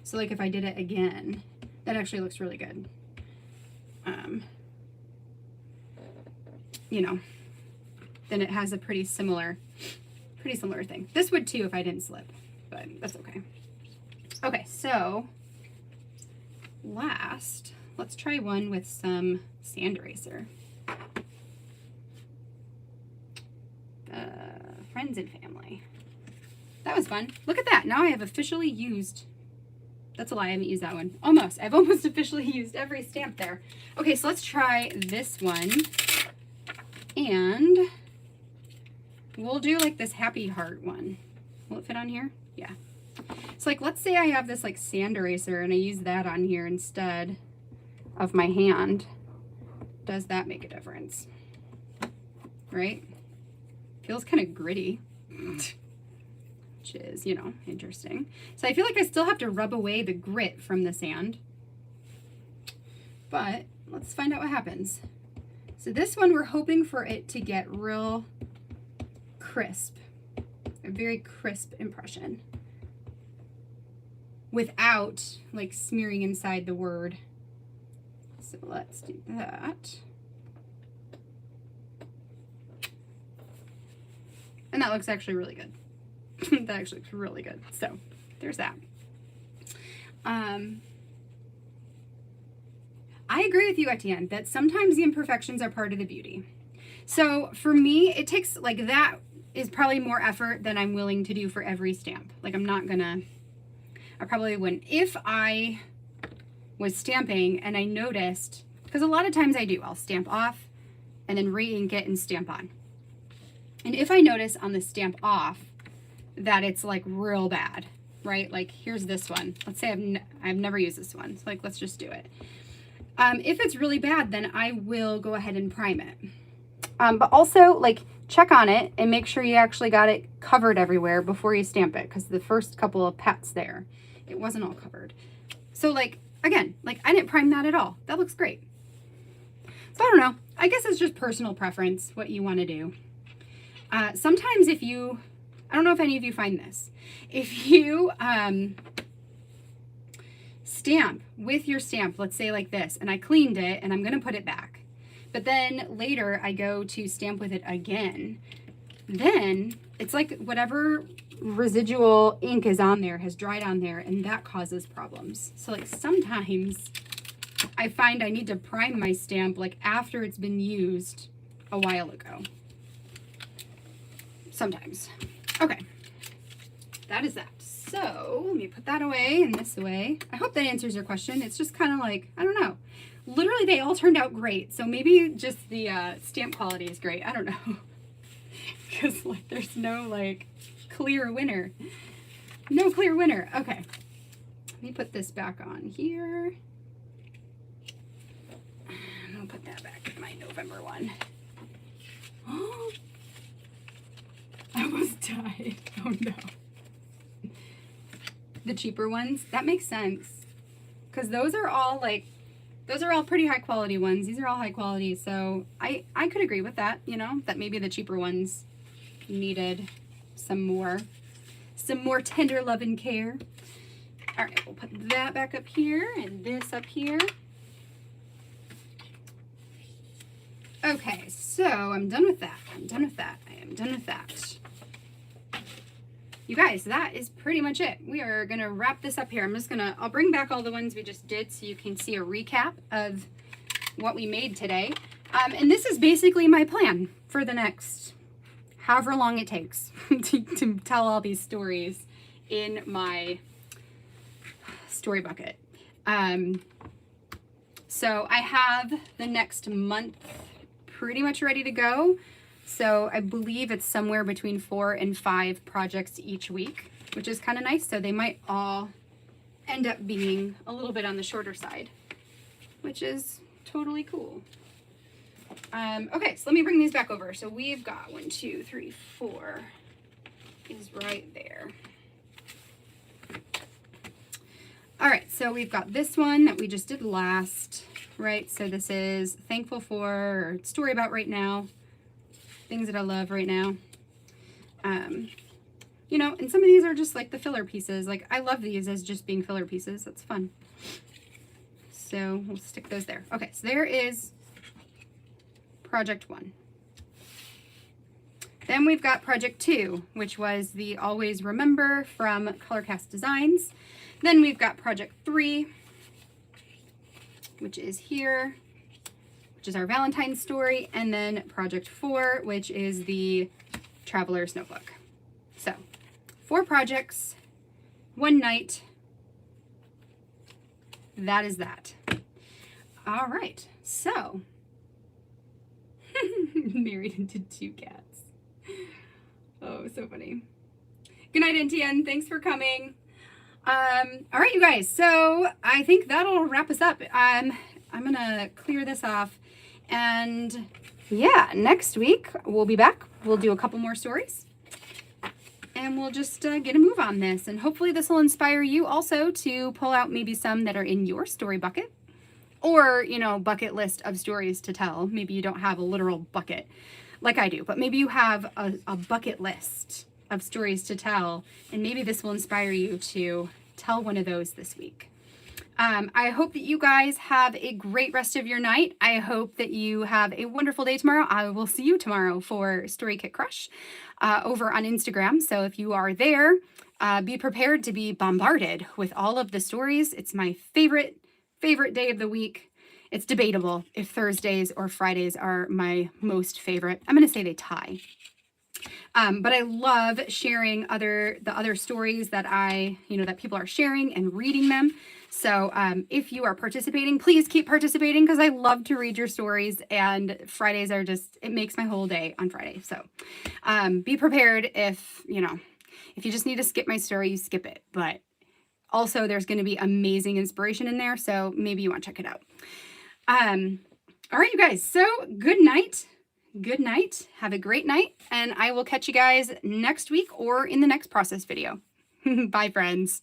So like if I did it again, that actually looks really good. You know, then it has a pretty similar thing. This would too if I didn't slip, but that's okay. Okay, so last, let's try one with some sand eraser. Friends and family. That was fun. Look at that. Now I have officially used, that's a lie, I haven't used that one. Almost. I've almost officially used every stamp there. Okay, so let's try this one. And we'll do like this happy heart one. Will it fit on here? Yeah. So like, let's say I have this like sand eraser and I use that on here instead of my hand. Does that make a difference? Right? Feels kind of gritty, which is, you know, interesting. So I feel like I still have to rub away the grit from the sand, but let's find out what happens. So this one, we're hoping for it to get real crisp, a very crisp impression without like smearing inside the word. So let's do that. And that looks actually really good. That actually looks really good. So there's that. I agree with you, Etienne, that sometimes the imperfections are part of the beauty. So for me, it takes, like, that is probably more effort than I'm willing to do for every stamp. Like, I'm not gonna, I probably wouldn't. If I was stamping and I noticed, because a lot of times I do, I'll stamp off and then re-ink it and stamp on. And if I notice on the stamp off that it's like real bad, right? Like here's this one. Let's say I've never used this one. So like, let's just do it. If it's really bad, then I will go ahead and prime it. But also like check on it and make sure you actually got it covered everywhere before you stamp it. Because the first couple of pats there, it wasn't all covered. So like, again, like I didn't prime that at all. That looks great. So I don't know. I guess it's just personal preference, what you want to do. Sometimes if you, I don't know if any of you find this, if you stamp with your stamp, let's say like this, and I cleaned it and I'm going to put it back, but then later I go to stamp with it again, then it's like whatever residual ink is on there has dried on there, and that causes problems. So like sometimes I find I need to prime my stamp like after it's been used a while ago. Sometimes. Okay, that is that. So let me put that away and this away. I hope that answers your question. It's just kind of like, I don't know. Literally, they all turned out great. So maybe just the stamp quality is great. I don't know. Because like there's no like clear winner. No clear winner. Okay. Let me put this back on here. I'm going to put that back in my November one. Oh, I almost died. Oh no. The cheaper ones, that makes sense. Because those are all like, those are all pretty high quality ones. These are all high quality. So I could agree with that, you know, that maybe the cheaper ones needed some more tender love and care. All right, we'll put that back up here and this up here. Okay, so I'm done with that. I'm done with that. I am done with that. You guys, that is pretty much it. We are going to wrap this up here. I'll bring back all the ones we just did so you can see a recap of what we made today. And this is basically my plan for the next however long it takes to tell all these stories in my story bucket. So I have the next month pretty much ready to go. So I believe it's somewhere between 4 and 5 projects each week, which is kind of nice. So they might all end up being a little bit on the shorter side, which is totally cool. Okay, so let me bring these back over. So we've got 1, 2, 3, 4 is right there. All right, so we've got this one that we just did last, right? So this is thankful for, or story about right now, things that I love right now. You know, and some of these are just like the filler pieces. Like I love these as just being filler pieces. That's fun. So we'll stick those there. Okay, so there is project 1. Then we've got project 2, which was the Always Remember from Colorcast Designs. Then we've got project 3, which is here, which is our Valentine's story. And then project 4, which is the Traveler's Notebook. So 4 projects, 1 night. That is that. All right, so married into 2 cats. Oh, so funny. Good night, NTN. Thanks for coming. All right, you guys. So I think that'll wrap us up. I'm gonna clear this off, and yeah, next week we'll be back. We'll do a couple more stories, and we'll just get a move on this. And hopefully this will inspire you also to pull out maybe some that are in your story bucket, or, you know, bucket list of stories to tell. Maybe you don't have a literal bucket like I do, but maybe you have a bucket list of stories to tell, and maybe this will inspire you to tell one of those this week. I hope that you guys have a great rest of your night. I hope that you have a wonderful day tomorrow. I will see you tomorrow for Story Kit Crush over on Instagram. So if you are there, be prepared to be bombarded with all of the stories. It's my favorite day of the week. It's debatable if Thursdays or Fridays are my most favorite. I'm going to say they tie. But I love sharing the other stories that that people are sharing and reading them. So if you are participating, please keep participating, because I love to read your stories, and Fridays are just, it makes my whole day on Friday. So be prepared if you just need to skip my story, you skip it. But also there's going to be amazing inspiration in there. So maybe you want to check it out. All right, you guys. So good night. Good night. Have a great night. And I will catch you guys next week or in the next process video. Bye, friends.